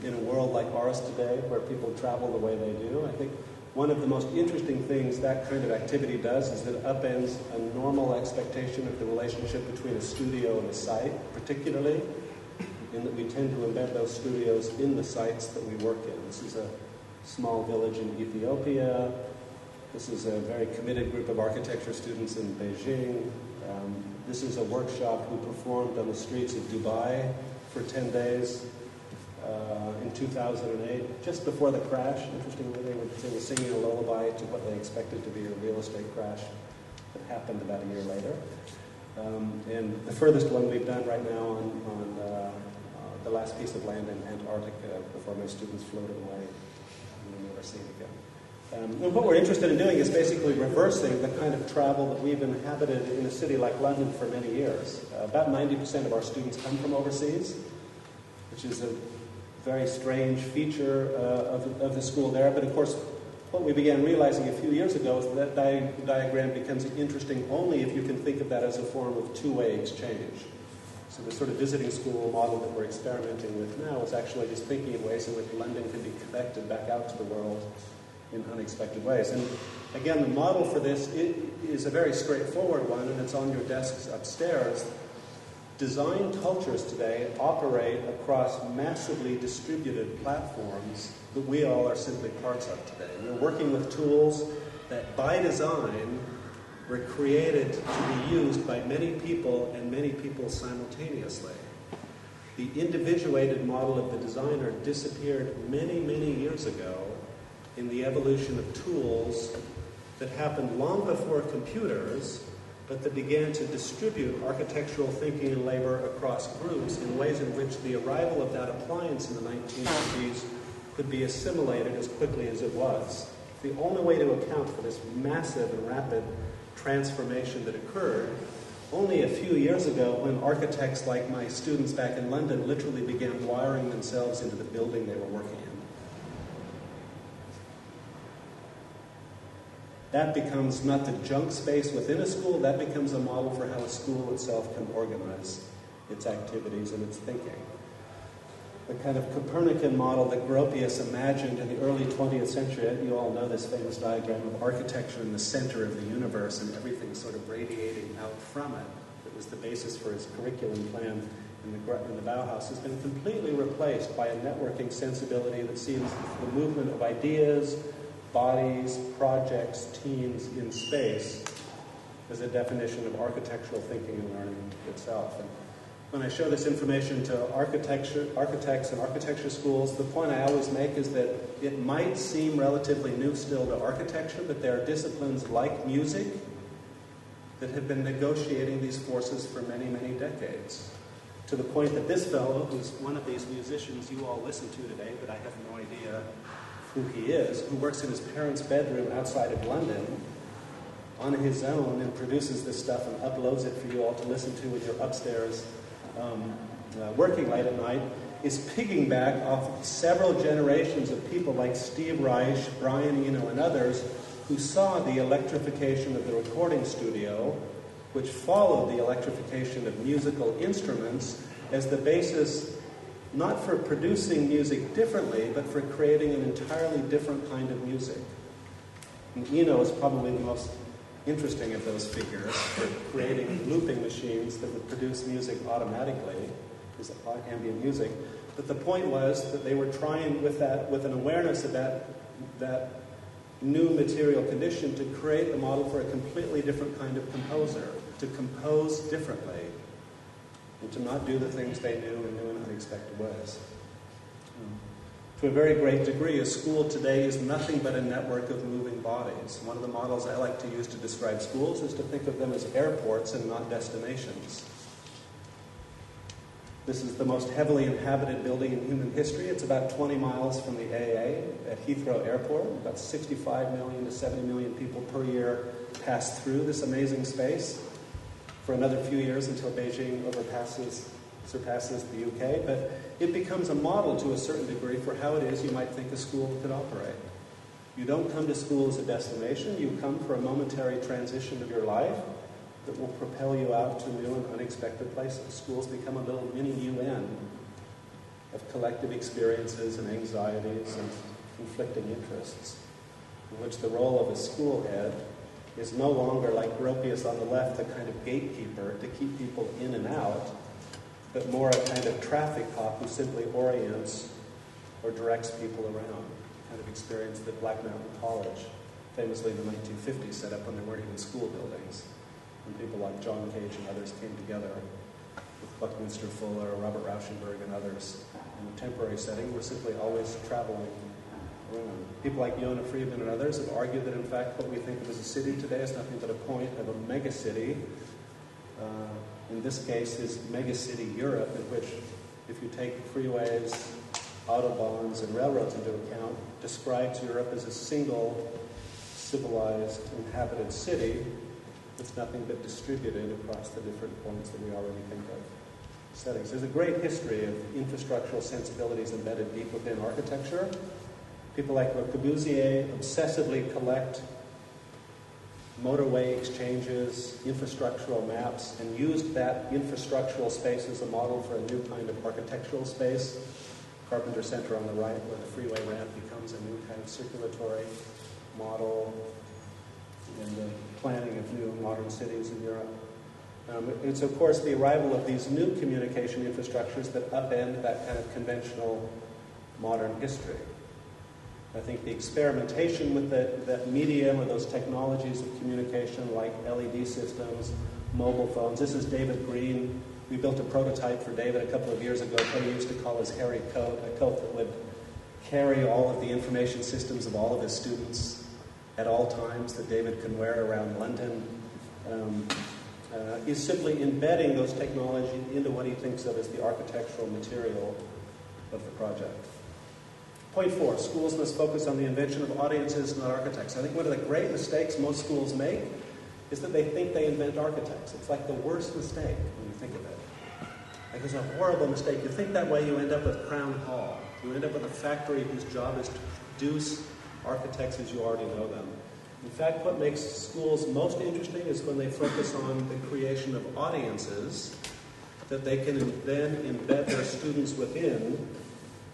In a world like ours today, where people travel the way they do, I think One of the most interesting things that kind of activity does is that it upends a normal expectation of the relationship between a studio and a site, particularly in that we tend to embed those studios in the sites that we work in. This is a small village in Ethiopia. This is a very committed group of architecture students in Beijing. This is a workshop who performed on the streets of Dubai for 10 days in 2008, just before the crash. Interestingly, they were singing a lullaby to what they expected to be a real estate crash that happened about a year later. And the furthest one we've done right now on the last piece of land in Antarctica before my students floated away and we'll never see it again. And what we're interested in doing is basically reversing the kind of travel that we've inhabited in a city like London for many years. About 90% of our students come from overseas, which is a very strange feature of the school there. But of course, what we began realizing a few years ago is that diagram becomes interesting only if you can think of that as a form of two-way exchange. So the sort of visiting school model that we're experimenting with now is actually just thinking of ways in which London can be connected back out to the world in unexpected ways. And again, the model for this is a very straightforward one, and it's on your desks upstairs. Design cultures today operate across massively distributed platforms that we all are simply parts of today. We're working with tools that, by design, were created to be used by many people and many people simultaneously. The individuated model of the designer disappeared many, many years ago in the evolution of tools that happened long before computers, but that began to distribute architectural thinking and labor across groups in ways in which the arrival of that appliance in the 1950s could be assimilated as quickly as it was. The only way to account for this massive and rapid transformation that occurred only a few years ago when architects like my students back in London literally began wiring themselves into the building they were working in. That becomes not the junk space within a school, that becomes a model for how a school itself can organize its activities and its thinking. The kind of Copernican model that Gropius imagined in the early 20th century, you all know this famous diagram of architecture in the center of the universe and everything sort of radiating out from it. That was the basis for his curriculum plan in the Bauhaus, has been completely replaced by a networking sensibility that sees the movement of ideas, bodies, projects, teams in space as a definition of architectural thinking and learning itself. And when I show this information to architects and architecture schools, the point I always make is that it might seem relatively new still to architecture, but there are disciplines like music that have been negotiating these forces for many, many decades. To the point that this fellow, who's one of these musicians you all listen to today, but I have no idea who he is, who works in his parents' bedroom outside of London on his own and produces this stuff and uploads it for you all to listen to in your upstairs working late at night, is piggyback off several generations of people like Steve Reich, Brian Eno, and others who saw the electrification of the recording studio, which followed the electrification of musical instruments as the basis not for producing music differently, but for creating an entirely different kind of music. And Eno is probably the most interesting of those figures for creating looping machines that would produce music automatically, is ambient music. But the point was that they were trying with an awareness of that new material condition to create the model for a completely different kind of composer, to compose differently, and to not do the things they knew in new and unexpected ways. To a very great degree, a school today is nothing but a network of moving bodies. One of the models I like to use to describe schools is to think of them as airports and not destinations. This is the most heavily inhabited building in human history. It's about 20 miles from the AA at Heathrow Airport. About 65 million to 70 million people per year pass through this amazing space for another few years until Beijing surpasses the UK. But it becomes a model to a certain degree for how it is you might think a school could operate. You don't come to school as a destination. You come for a momentary transition of your life that will propel you out to new and unexpected places. Schools become a little mini UN of collective experiences and anxieties and conflicting interests. in which the role of a school head is no longer like Gropius on the left, the kind of gatekeeper to keep people in and out, but more a kind of traffic cop who simply orients or directs people around. Kind of experience that Black Mountain College, famously in the 1950s, set up when there weren't even school buildings. When people like John Cage and others came together with Buckminster Fuller, Robert Rauschenberg, and others in a temporary setting, were simply always traveling around. People like Yona Friedman and others have argued that, in fact, what we think of as a city today is nothing but a point of a megacity. In this case, is megacity Europe, in which, if you take freeways, autobahns, and railroads into account, describes Europe as a single, civilized, inhabited city that's nothing but distributed across the different points that we already think of settings. There's a great history of infrastructural sensibilities embedded deep within architecture. People like Le Corbusier obsessively collect motorway exchanges, infrastructural maps, and used that infrastructural space as a model for a new kind of architectural space. Carpenter Center on the right, where the freeway ramp becomes a new kind of circulatory model in the planning of new modern cities in Europe. It's, of course, the arrival of these new communication infrastructures that upend that kind of conventional modern history. I think the experimentation with that medium or those technologies of communication like LED systems, mobile phones. This is David Green. We built a prototype for David a couple of years ago, what he used to call his hairy coat, a coat that would carry all of the information systems of all of his students at all times that David can wear around London. He's simply embedding those technologies into what he thinks of as the architectural material of the project. Point 4, schools must focus on the invention of audiences, not architects. I think one of the great mistakes most schools make is that they think they invent architects. It's like the worst mistake when you think of it. Like it's a horrible mistake. You think that way, you end up with Crown Hall. You end up with a factory whose job is to produce architects as you already know them. In fact, what makes schools most interesting is when they focus on the creation of audiences that they can then embed their students within,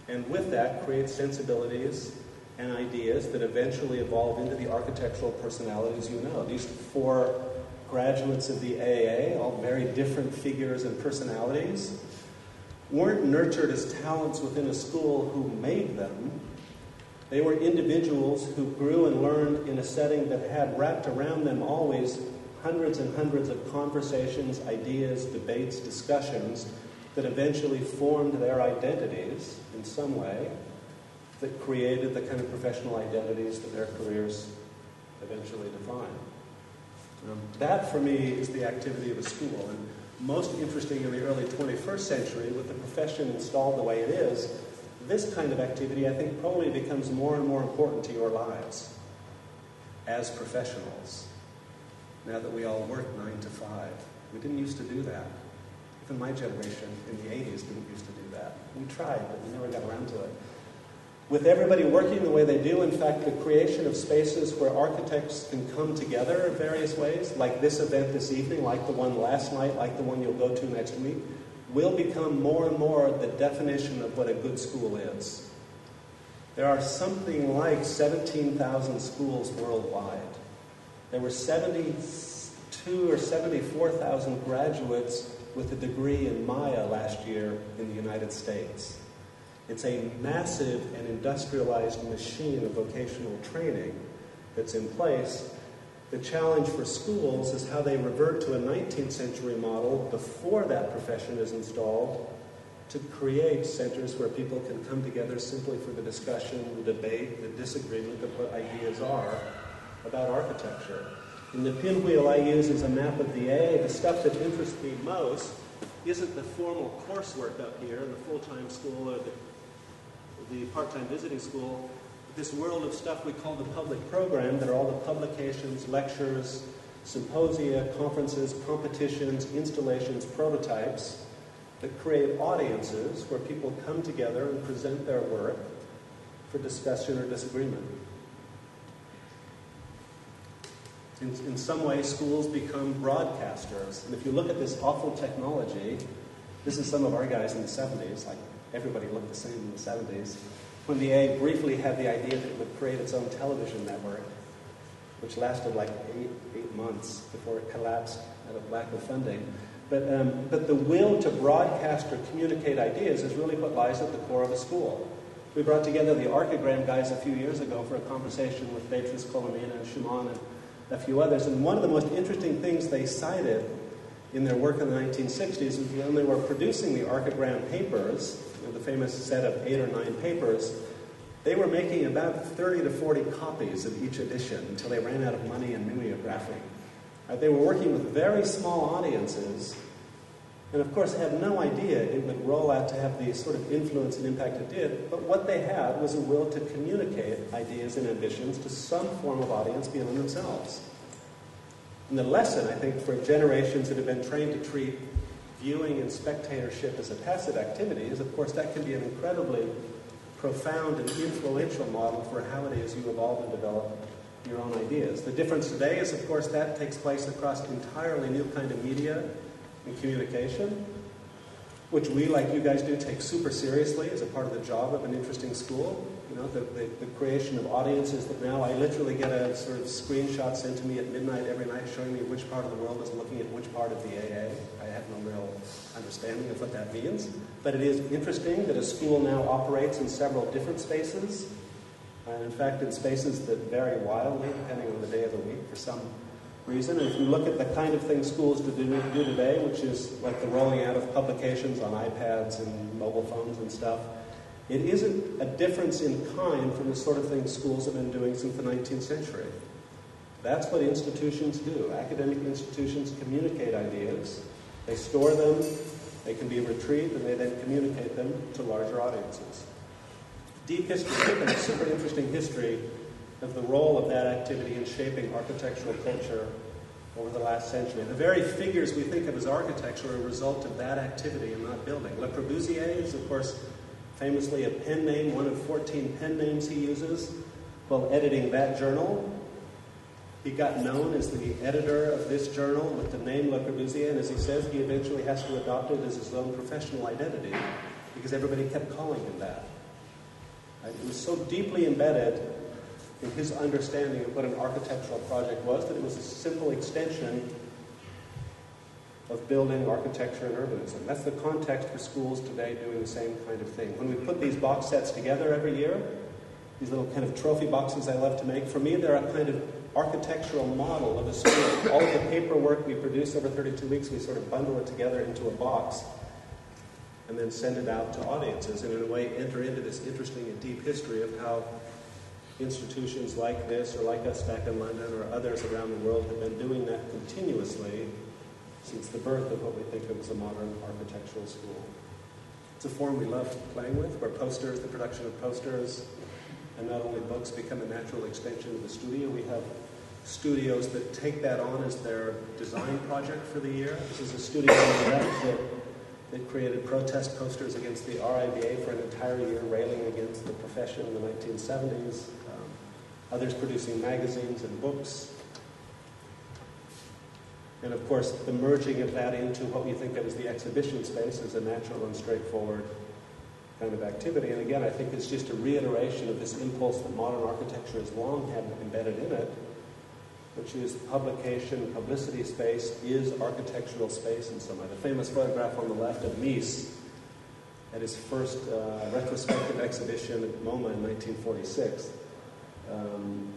and with that create sensibilities and ideas that eventually evolve into the architectural personalities you know. These 4 graduates of the IoA, all very different figures and personalities, weren't nurtured as talents within a school who made them. They were individuals who grew and learned in a setting that had wrapped around them always hundreds and hundreds of conversations, ideas, debates, discussions that eventually formed their identities in some way, that created the kind of professional identities that their careers eventually define. That, for me, is the activity of a school. And most interesting in the early 21st century, with the profession installed the way it is, this kind of activity, I think, probably becomes more and more important to your lives as professionals, now that we all work 9 to 5. We didn't used to do that. Even my generation in the 80s didn't used to do that. We tried, but we never got around to it. With everybody working the way they do, in fact, the creation of spaces where architects can come together in various ways, like this event this evening, like the one last night, like the one you'll go to next week, will become more and more the definition of what a good school is. There are something like 17,000 schools worldwide. There were 72 or 74,000 graduates with a degree in Maya last year in the United States. It's a massive and industrialized machine of vocational training that's in place. The challenge for schools is how they revert to a 19th century model before that profession is installed to create centers where people can come together simply for the discussion, the debate, the disagreement of what ideas are about architecture. In the pinwheel I use as a map of the A, the stuff that interests me most isn't the formal coursework up here in the full-time school or the part-time visiting school. This world of stuff we call the public program, that are all the publications, lectures, symposia, conferences, competitions, installations, prototypes that create audiences where people come together and present their work for discussion or disagreement. In some ways, schools become broadcasters. And if you look at this awful technology, this is some of our guys in the 70s, like everybody looked the same in the 70s. when the A briefly had the idea that it would create its own television network, which lasted like eight months before it collapsed out of lack of funding. But the will to broadcast or communicate ideas is really what lies at the core of a school. We brought together the Archigram guys a few years ago for a conversation with Beatrice Colomina and Schumann and a few others, and one of the most interesting things they cited in their work in the 1960s is when they were producing the Archigram papers, the famous set of 8 or 9 papers, they were making about 30 to 40 copies of each edition until they ran out of money in mimeographing. They were working with very small audiences, and of course had no idea it would roll out to have the sort of influence and impact it did, but what they had was a will to communicate ideas and ambitions to some form of audience beyond themselves. And the lesson, I think, for generations that have been trained to treat viewing and spectatorship as a passive activity is, of course, that can be an incredibly profound and influential model for how it is you evolve and develop your own ideas. The difference today is, of course, that takes place across an entirely new kind of media and communication, which we, like you guys do, take super seriously as a part of the job of an interesting school. You know, the creation of audiences that now I literally get a sort of screenshot sent to me at midnight every night showing me which part of the world is looking at which part of the AA. I have no real understanding of what that means. But it is interesting that a school now operates in several different spaces. And in fact, in spaces that vary wildly depending on the day of the week for some reason. And if you look at the kind of things schools do today, which is like the rolling out of publications on iPads and mobile phones and stuff, it isn't a difference in kind from the sort of things schools have been doing since the 19th century. That's what institutions do. Academic institutions communicate ideas. They store them, they can be retrieved, and they then communicate them to larger audiences. Deep history, and a super interesting history of the role of that activity in shaping architectural culture over the last century. The very figures we think of as architecture are a result of that activity and not building. Le Corbusier is, of course, famously a pen name, one of 14 pen names he uses while editing that journal. He got known as the editor of this journal with the name Le Corbusier, and as he says, he eventually has to adopt it as his own professional identity because everybody kept calling him that. It was so deeply embedded in his understanding of what an architectural project was that it was a simple extension of building architecture and urbanism. That's the context for schools today doing the same kind of thing. When we put these box sets together every year, these little kind of trophy boxes I love to make, for me they're a kind of architectural model of a school. All of the paperwork we produce over 32 weeks, we sort of bundle it together into a box and then send it out to audiences, and in a way enter into this interesting and deep history of how institutions like this, or like us back in London, or others around the world have been doing that continuously since the birth of what we think of as a modern architectural school. It's a form we love playing with, where posters, the production of posters, and not only books become a natural extension of the studio. We have studios that take that on as their design project for the year. This is a studio on the left that created protest posters against the RIBA for an entire year, railing against the profession in the 1970s. Others producing magazines and books. And of course, the merging of that into what we think of as the exhibition space is a natural and straightforward kind of activity. And again, I think it's just a reiteration of this impulse that modern architecture has long had embedded in it, which is publication, publicity space is architectural space in some way. The famous photograph on the left of Mies at his first retrospective exhibition at MoMA in 1946,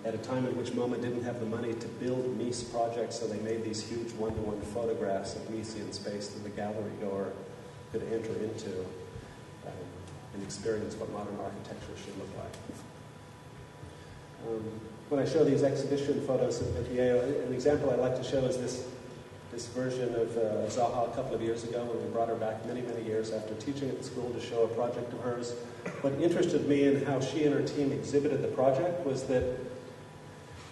at a time in which MoMA didn't have the money to build Mies projects, so they made these huge one-to-one photographs of Miesian space that the gallery goer could enter into and experience what modern architecture should look like. When I show these exhibition photos at the IoA, an example I like to show is this version of Zaha a couple of years ago when we brought her back many, many years after teaching at the school to show a project of hers. What interested me in how she and her team exhibited the project was that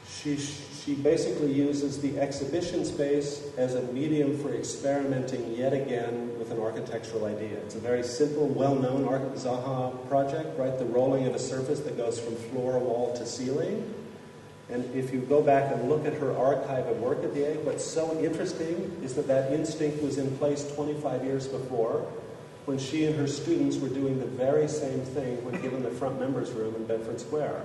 she basically uses the exhibition space as a medium for experimenting yet again with an architectural idea. It's a very simple, well-known Zaha project, right? The rolling of a surface that goes from floor, wall to ceiling. And if you go back and look at her archive of work at the A, what's so interesting is that instinct was in place 25 years before, when she and her students were doing the very same thing when given the front members room in Bedford Square,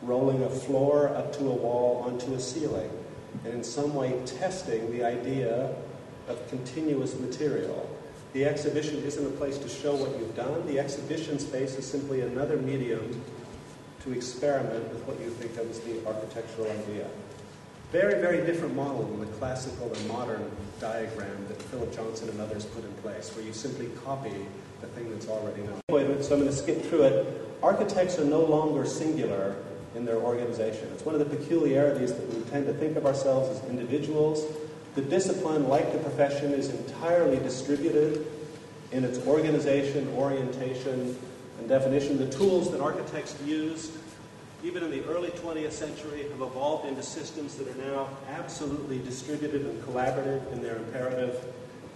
rolling a floor up to a wall onto a ceiling, and in some way testing the idea of continuous material. The exhibition isn't a place to show what you've done. The exhibition space is simply another medium to experiment with what you think of as the architectural idea. Very, very different model than the classical and modern diagram that Philip Johnson and others put in place, where you simply copy the thing that's already known. So I'm going to skip through it. Architects are no longer singular in their organization. It's one of the peculiarities that we tend to think of ourselves as individuals. The discipline, like the profession, is entirely distributed in its organization, orientation, and definition. The tools that architects use, even in the early 20th century, have evolved into systems that are now absolutely distributed and collaborative in their imperative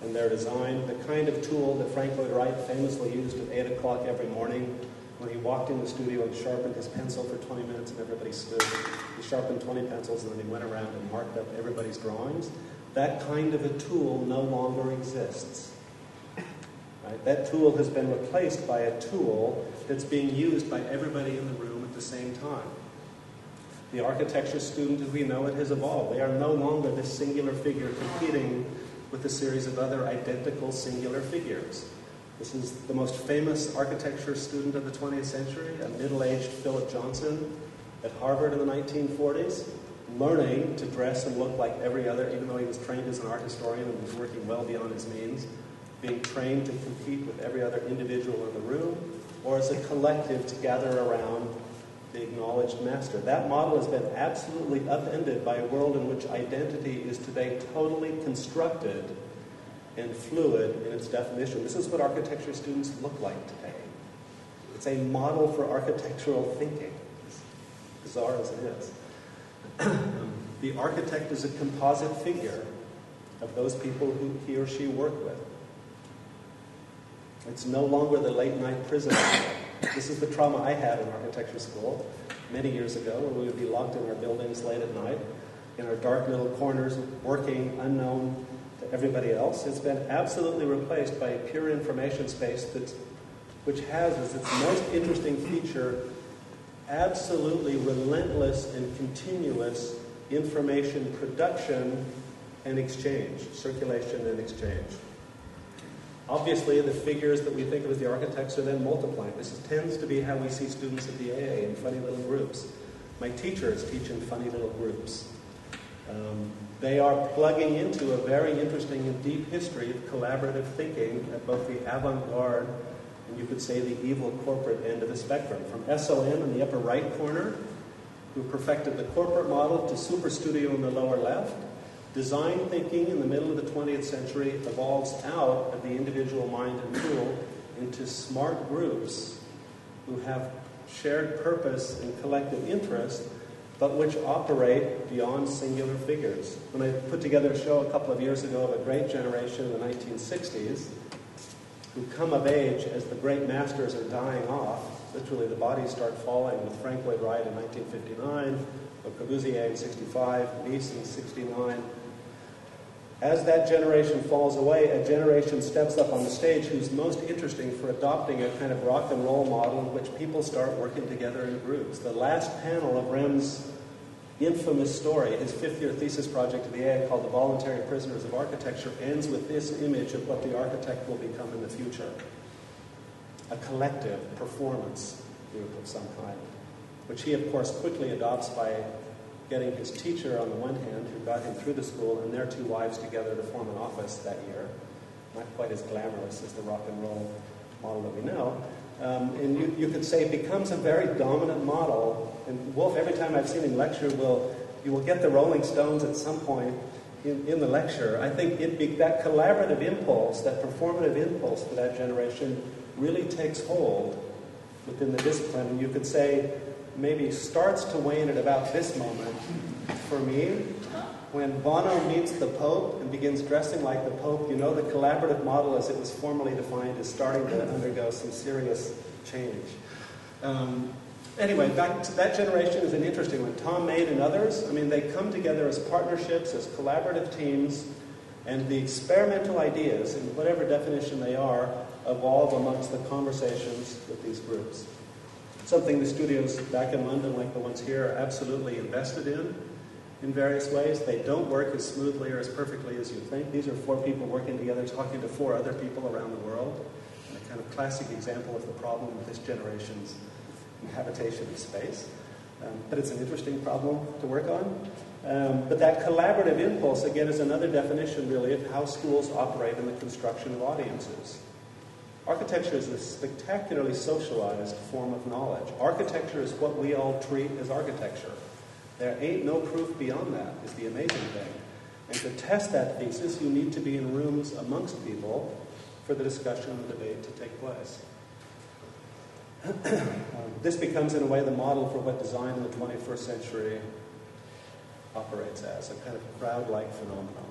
and their design. The kind of tool that Frank Lloyd Wright famously used at 8 o'clock every morning when he walked in the studio and sharpened his pencil for 20 minutes and everybody stood. He sharpened 20 pencils and then he went around and marked up everybody's drawings. That kind of a tool no longer exists. Right? That tool has been replaced by a tool that's being used by everybody in the room at the same time. The architecture student as we know it has evolved. They are no longer this singular figure competing with a series of other identical singular figures. This is the most famous architecture student of the 20th century, a middle-aged Philip Johnson at Harvard in the 1940s, learning to dress and look like every other, even though he was trained as an art historian and was working well beyond his means, being trained to compete with every other individual in the room, or as a collective to gather around the acknowledged master. That model has been absolutely upended by a world in which identity is today totally constructed and fluid in its definition. This is what architecture students look like today. It's a model for architectural thinking, as bizarre as it is. The architect is a composite figure of those people who he or she worked with. It's no longer the late-night prisoner. This is the trauma I had in architecture school many years ago, where we would be locked in our buildings late at night, in our dark little corners, working unknown to everybody else. It's been absolutely replaced by a pure information space which has as its most interesting feature absolutely relentless and continuous information production and exchange, circulation and exchange. Obviously, the figures that we think of as the architects are then multiplying. This tends to be how we see students at the AA in funny little groups. My teachers teach in funny little groups. They are plugging into a very interesting and deep history of collaborative thinking at both the avant-garde and you could say the evil corporate end of the spectrum. From SOM in the upper right corner, who perfected the corporate model, to Super Studio in the lower left. Design thinking in the middle of the 20th century evolves out of the individual mind and tool into smart groups who have shared purpose and collective interest, but which operate beyond singular figures. When I put together a show a couple of years ago of a great generation in the 1960s, who come of age as the great masters are dying off, literally the bodies start falling, with Frank Lloyd Wright in 1959, Le Corbusier in 65, Nice in 69. As that generation falls away, a generation steps up on the stage who's most interesting for adopting a kind of rock and roll model in which people start working together in groups. The last panel of Rem's infamous story, his fifth-year thesis project at the AA called The Voluntary Prisoners of Architecture, ends with this image of what the architect will become in the future. A collective performance group of some kind, which he, of course, quickly adopts by getting his teacher on the one hand, who got him through the school, and their two wives together to form an office that year. Not quite as glamorous as the rock and roll model that we know. And you could say it becomes a very dominant model. And Wolf, every time I've seen him lecture, you will get the Rolling Stones at some point in the lecture. I think that collaborative impulse, that performative impulse for that generation really takes hold within the discipline. And you could say maybe starts to wane at about this moment for me, when Bono meets the Pope and begins dressing like the Pope. You know, the collaborative model as it was formally defined is starting to undergo some serious change. Anyway, back to that generation is an interesting one. Tom Maid and others, I mean, they come together as partnerships, as collaborative teams, And the experimental ideas, in whatever definition they are, evolve amongst the conversations with these groups. Something the studios back in London, like the ones here, are absolutely invested in various ways. They don't work as smoothly or as perfectly as you think. These are 4 people working together, talking to 4 other people around the world. And a kind of classic example of the problem with this generation's habitation of space. But it's an interesting problem to work on. But that collaborative impulse, again, is another definition, really, of how schools operate in the construction of audiences. Architecture is a spectacularly socialized form of knowledge. Architecture is what we all treat as architecture. There ain't no proof beyond that, is the amazing thing. And to test that thesis, you need to be in rooms amongst people for the discussion and the debate to take place. This becomes, in a way, the model for what design in the 21st century operates as, a kind of crowd-like phenomenon.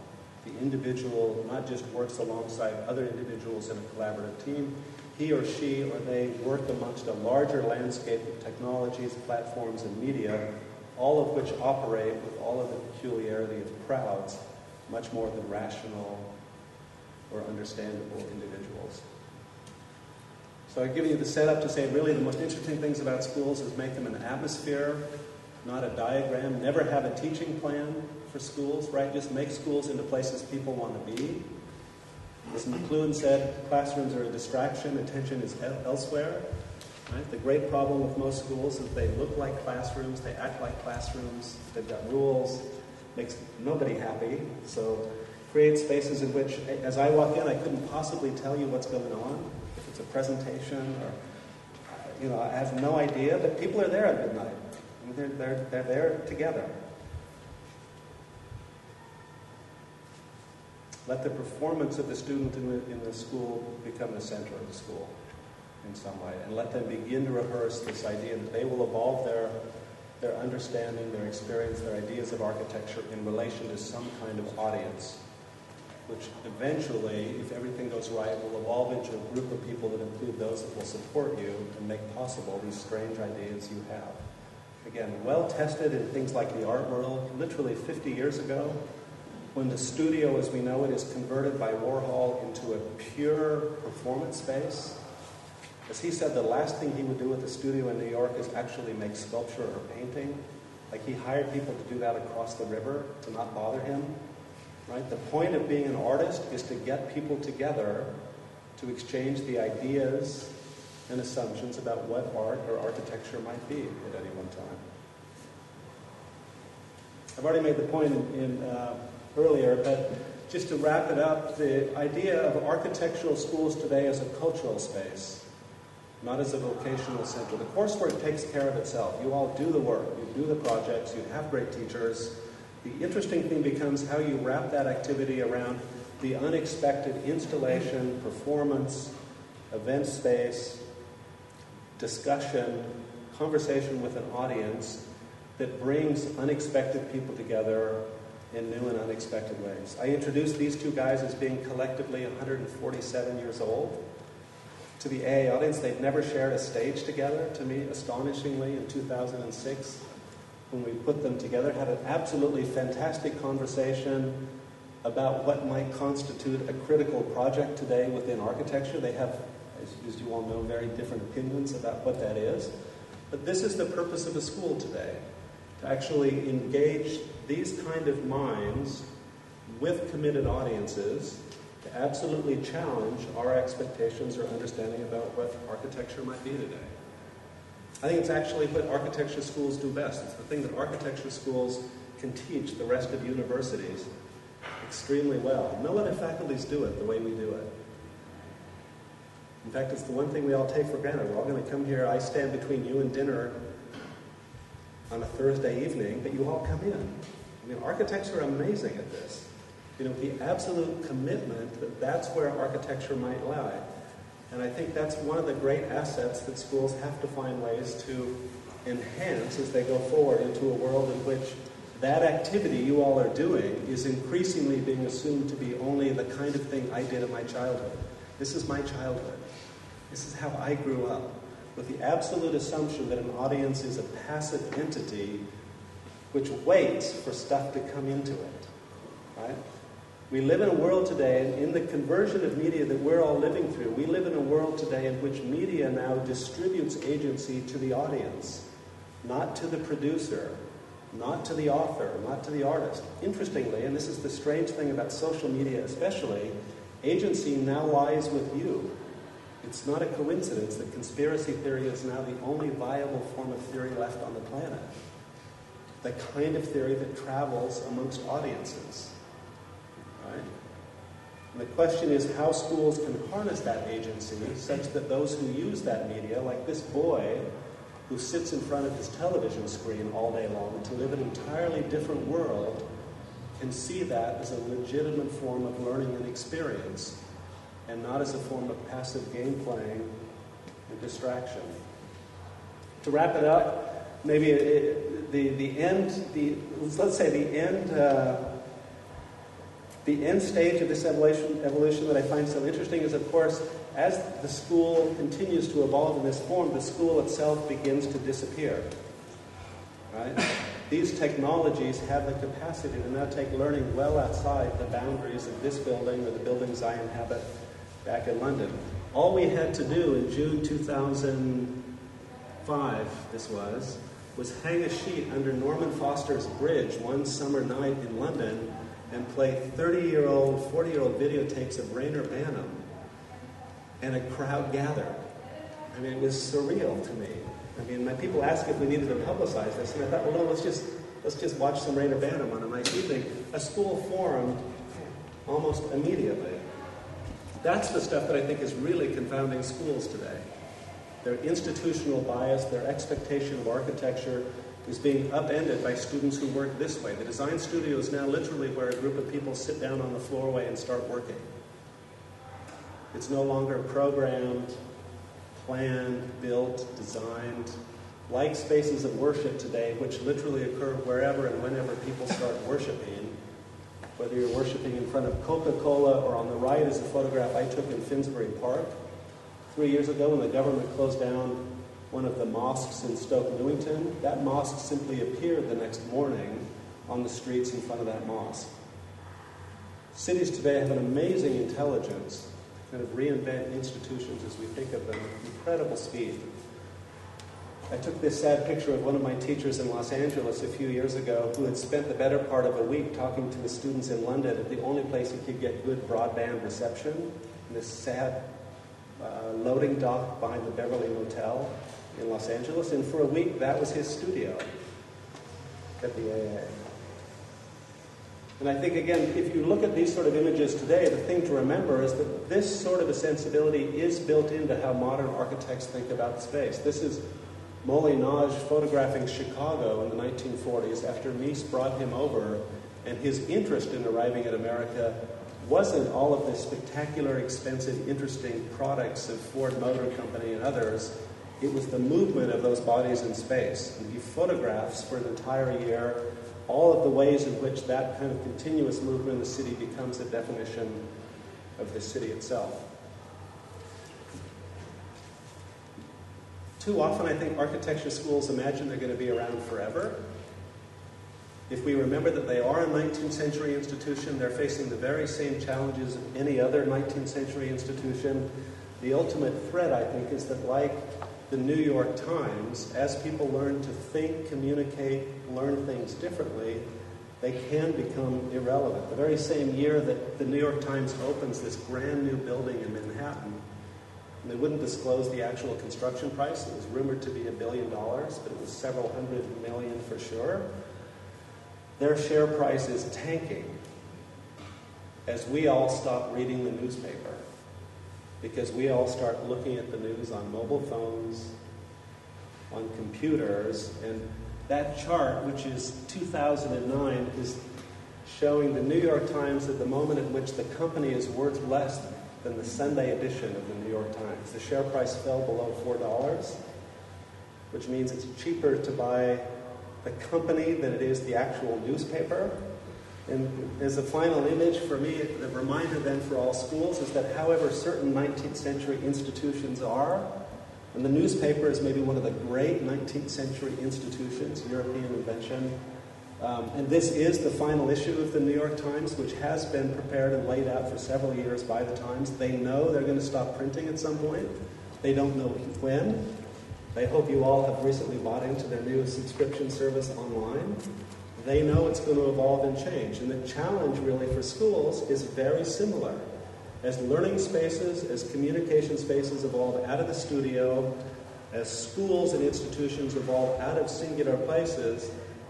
The individual not just works alongside other individuals in a collaborative team, he or she or they work amongst a larger landscape of technologies, platforms, and media, all of which operate with all of the peculiarity of crowds, much more than rational or understandable individuals. So I've given you the setup to say really the most interesting things about schools is make them an atmosphere, not a diagram. Never have a teaching plan for schools, right? Just make schools into places people want to be. As McLuhan said, classrooms are a distraction, attention is elsewhere. Right? The great problem with most schools is they look like classrooms, they act like classrooms, they've got rules, makes nobody happy. So create spaces in which, as I walk in, I couldn't possibly tell you what's going on. If it's a presentation or, I have no idea, but people are there at midnight. I mean, they're there together. Let the performance of the student in the school become the center of the school in some way, and let them begin to rehearse this idea that they will evolve their understanding, their experience, their ideas of architecture in relation to some kind of audience, which eventually, if everything goes right, will evolve into a group of people that include those that will support you and make possible these strange ideas you have. Again, well tested in things like the art world, literally 50 years ago, when the studio as we know it is converted by Warhol into a pure performance space. As he said, the last thing he would do at the studio in New York is actually make sculpture or painting. Like he hired people to do that across the river to not bother him. Right? The point of being an artist is to get people together to exchange the ideas and assumptions about what art or architecture might be at any one time. I've already made the point earlier, but just to wrap it up, the idea of architectural schools today as a cultural space, not as a vocational center. The coursework takes care of itself. You all do the work, you do the projects, you have great teachers. The interesting thing becomes how you wrap that activity around the unexpected installation, performance, event space, discussion, conversation with an audience that brings unexpected people together in new and unexpected ways. I introduced these 2 guys as being collectively 147 years old. To the AA audience, they'd never shared a stage together. To me, astonishingly, in 2006, when we put them together, had an absolutely fantastic conversation about what might constitute a critical project today within architecture. They have, as you all know, very different opinions about what that is. But this is the purpose of a school today, to actually engage these kind of minds with committed audiences to absolutely challenge our expectations or understanding about what architecture might be today. I think it's actually what architecture schools do best. It's the thing that architecture schools can teach the rest of universities extremely well. No other faculties do it the way we do it. In fact, it's the one thing we all take for granted. We're all going to come here. I stand between you and dinner on a Thursday evening, but you all come in. I mean, architects are amazing at this. The absolute commitment that that's where architecture might lie. And I think that's one of the great assets that schools have to find ways to enhance as they go forward into a world in which that activity you all are doing is increasingly being assumed to be only the kind of thing I did in my childhood. This is my childhood. This is how I grew up, with the absolute assumption that an audience is a passive entity which waits for stuff to come into it, right? We live in a world today, and in the conversion of media that we're all living through, we live in a world today in which media now distributes agency to the audience, not to the producer, not to the author, not to the artist. Interestingly, and this is the strange thing about social media especially, agency now lies with you. It's not a coincidence that conspiracy theory is now the only viable form of theory left on the planet. The kind of theory that travels amongst audiences. Right? And the question is how schools can harness that agency such that those who use that media, like this boy who sits in front of his television screen all day long to live an entirely different world, can see that as a legitimate form of learning and experience, and not as a form of passive game playing and distraction. To wrap it up, maybe the end stage of this evolution that I find so interesting is, of course, as the school continues to evolve in this form, the school itself begins to disappear. Right? These technologies have the capacity to now take learning well outside the boundaries of this building or the buildings I inhabit back in London. All we had to do in June 2005, was hang a sheet under Norman Foster's bridge one summer night in London and play 30-year-old, 40-year-old videotapes of Rayner Banham, and a crowd gathered. I mean, it was surreal to me. I mean, my people asked if we needed to publicize this, and I thought, well, no, let's just watch some Rayner Banham on a nice evening. A school formed almost immediately. That's the stuff that I think is really confounding schools today. Their institutional bias, their expectation of architecture is being upended by students who work this way. The design studio is now literally where a group of people sit down on the floorway and start working. It's no longer programmed, planned, built, designed, like spaces of worship today, which literally occur wherever and whenever people start worshiping. Whether you're worshiping in front of Coca-Cola, or on the right is a photograph I took in Finsbury Park 3 years ago when the government closed down one of the mosques in Stoke Newington. That mosque simply appeared the next morning on the streets in front of that mosque. Cities today have an amazing intelligence to kind of reinvent institutions as we think of them with incredible speed. I took this sad picture of one of my teachers in Los Angeles a few years ago who had spent the better part of a week talking to the students in London at the only place he could get good broadband reception, in this sad loading dock behind the Beverly Motel in Los Angeles. And for a week, that was his studio at the IoA. And I think, again, if you look at these sort of images today, the thing to remember is that this sort of a sensibility is built into how modern architects think about space. This is Molinage photographing Chicago in the 1940s after Mies brought him over, and his interest in arriving at America wasn't all of the spectacular, expensive, interesting products of Ford Motor Company and others. It was the movement of those bodies in space. And he photographs for an entire year all of the ways in which that kind of continuous movement in the city becomes a definition of the city itself. Too often, I think architecture schools imagine they're going to be around forever. If we remember that they are a 19th century institution, they're facing the very same challenges of any other 19th century institution. The ultimate threat, I think, is that like the New York Times, as people learn to think, communicate, learn things differently, they can become irrelevant. The very same year that the New York Times opens this brand new building in Manhattan, and they wouldn't disclose the actual construction price. It was rumored to be $1 billion, but it was several hundred million for sure. Their share price is tanking as we all stop reading the newspaper, because we all start looking at the news on mobile phones, on computers, and that chart, which is 2009, is showing the New York Times at the moment at which the company is worth less than the Sunday edition of the New York Times. The share price fell below $4, which means it's cheaper to buy the company than it is the actual newspaper. And as a final image for me, the reminder then for all schools is that however certain 19th century institutions are, and the newspaper is maybe one of the great 19th century institutions, European invention, And this is the final issue of the New York Times, which has been prepared and laid out for several years by the Times. They know they're going to stop printing at some point. They don't know when. They hope you all have recently bought into their new subscription service online. They know it's going to evolve and change. And the challenge really for schools is very similar. As learning spaces, as communication spaces evolve out of the studio, as schools and institutions evolve out of singular places,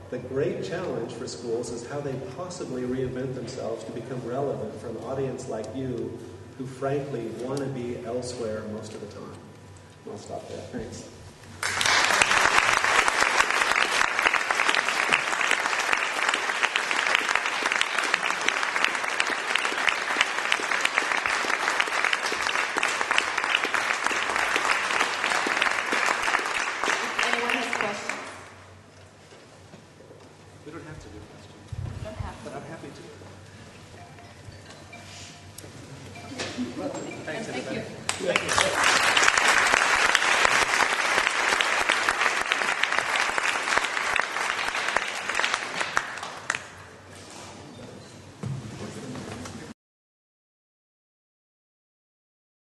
the great challenge for schools is how they possibly reinvent themselves to become relevant for an audience like you who frankly want to be elsewhere most of the time. I'll stop there. Thanks. Thank you.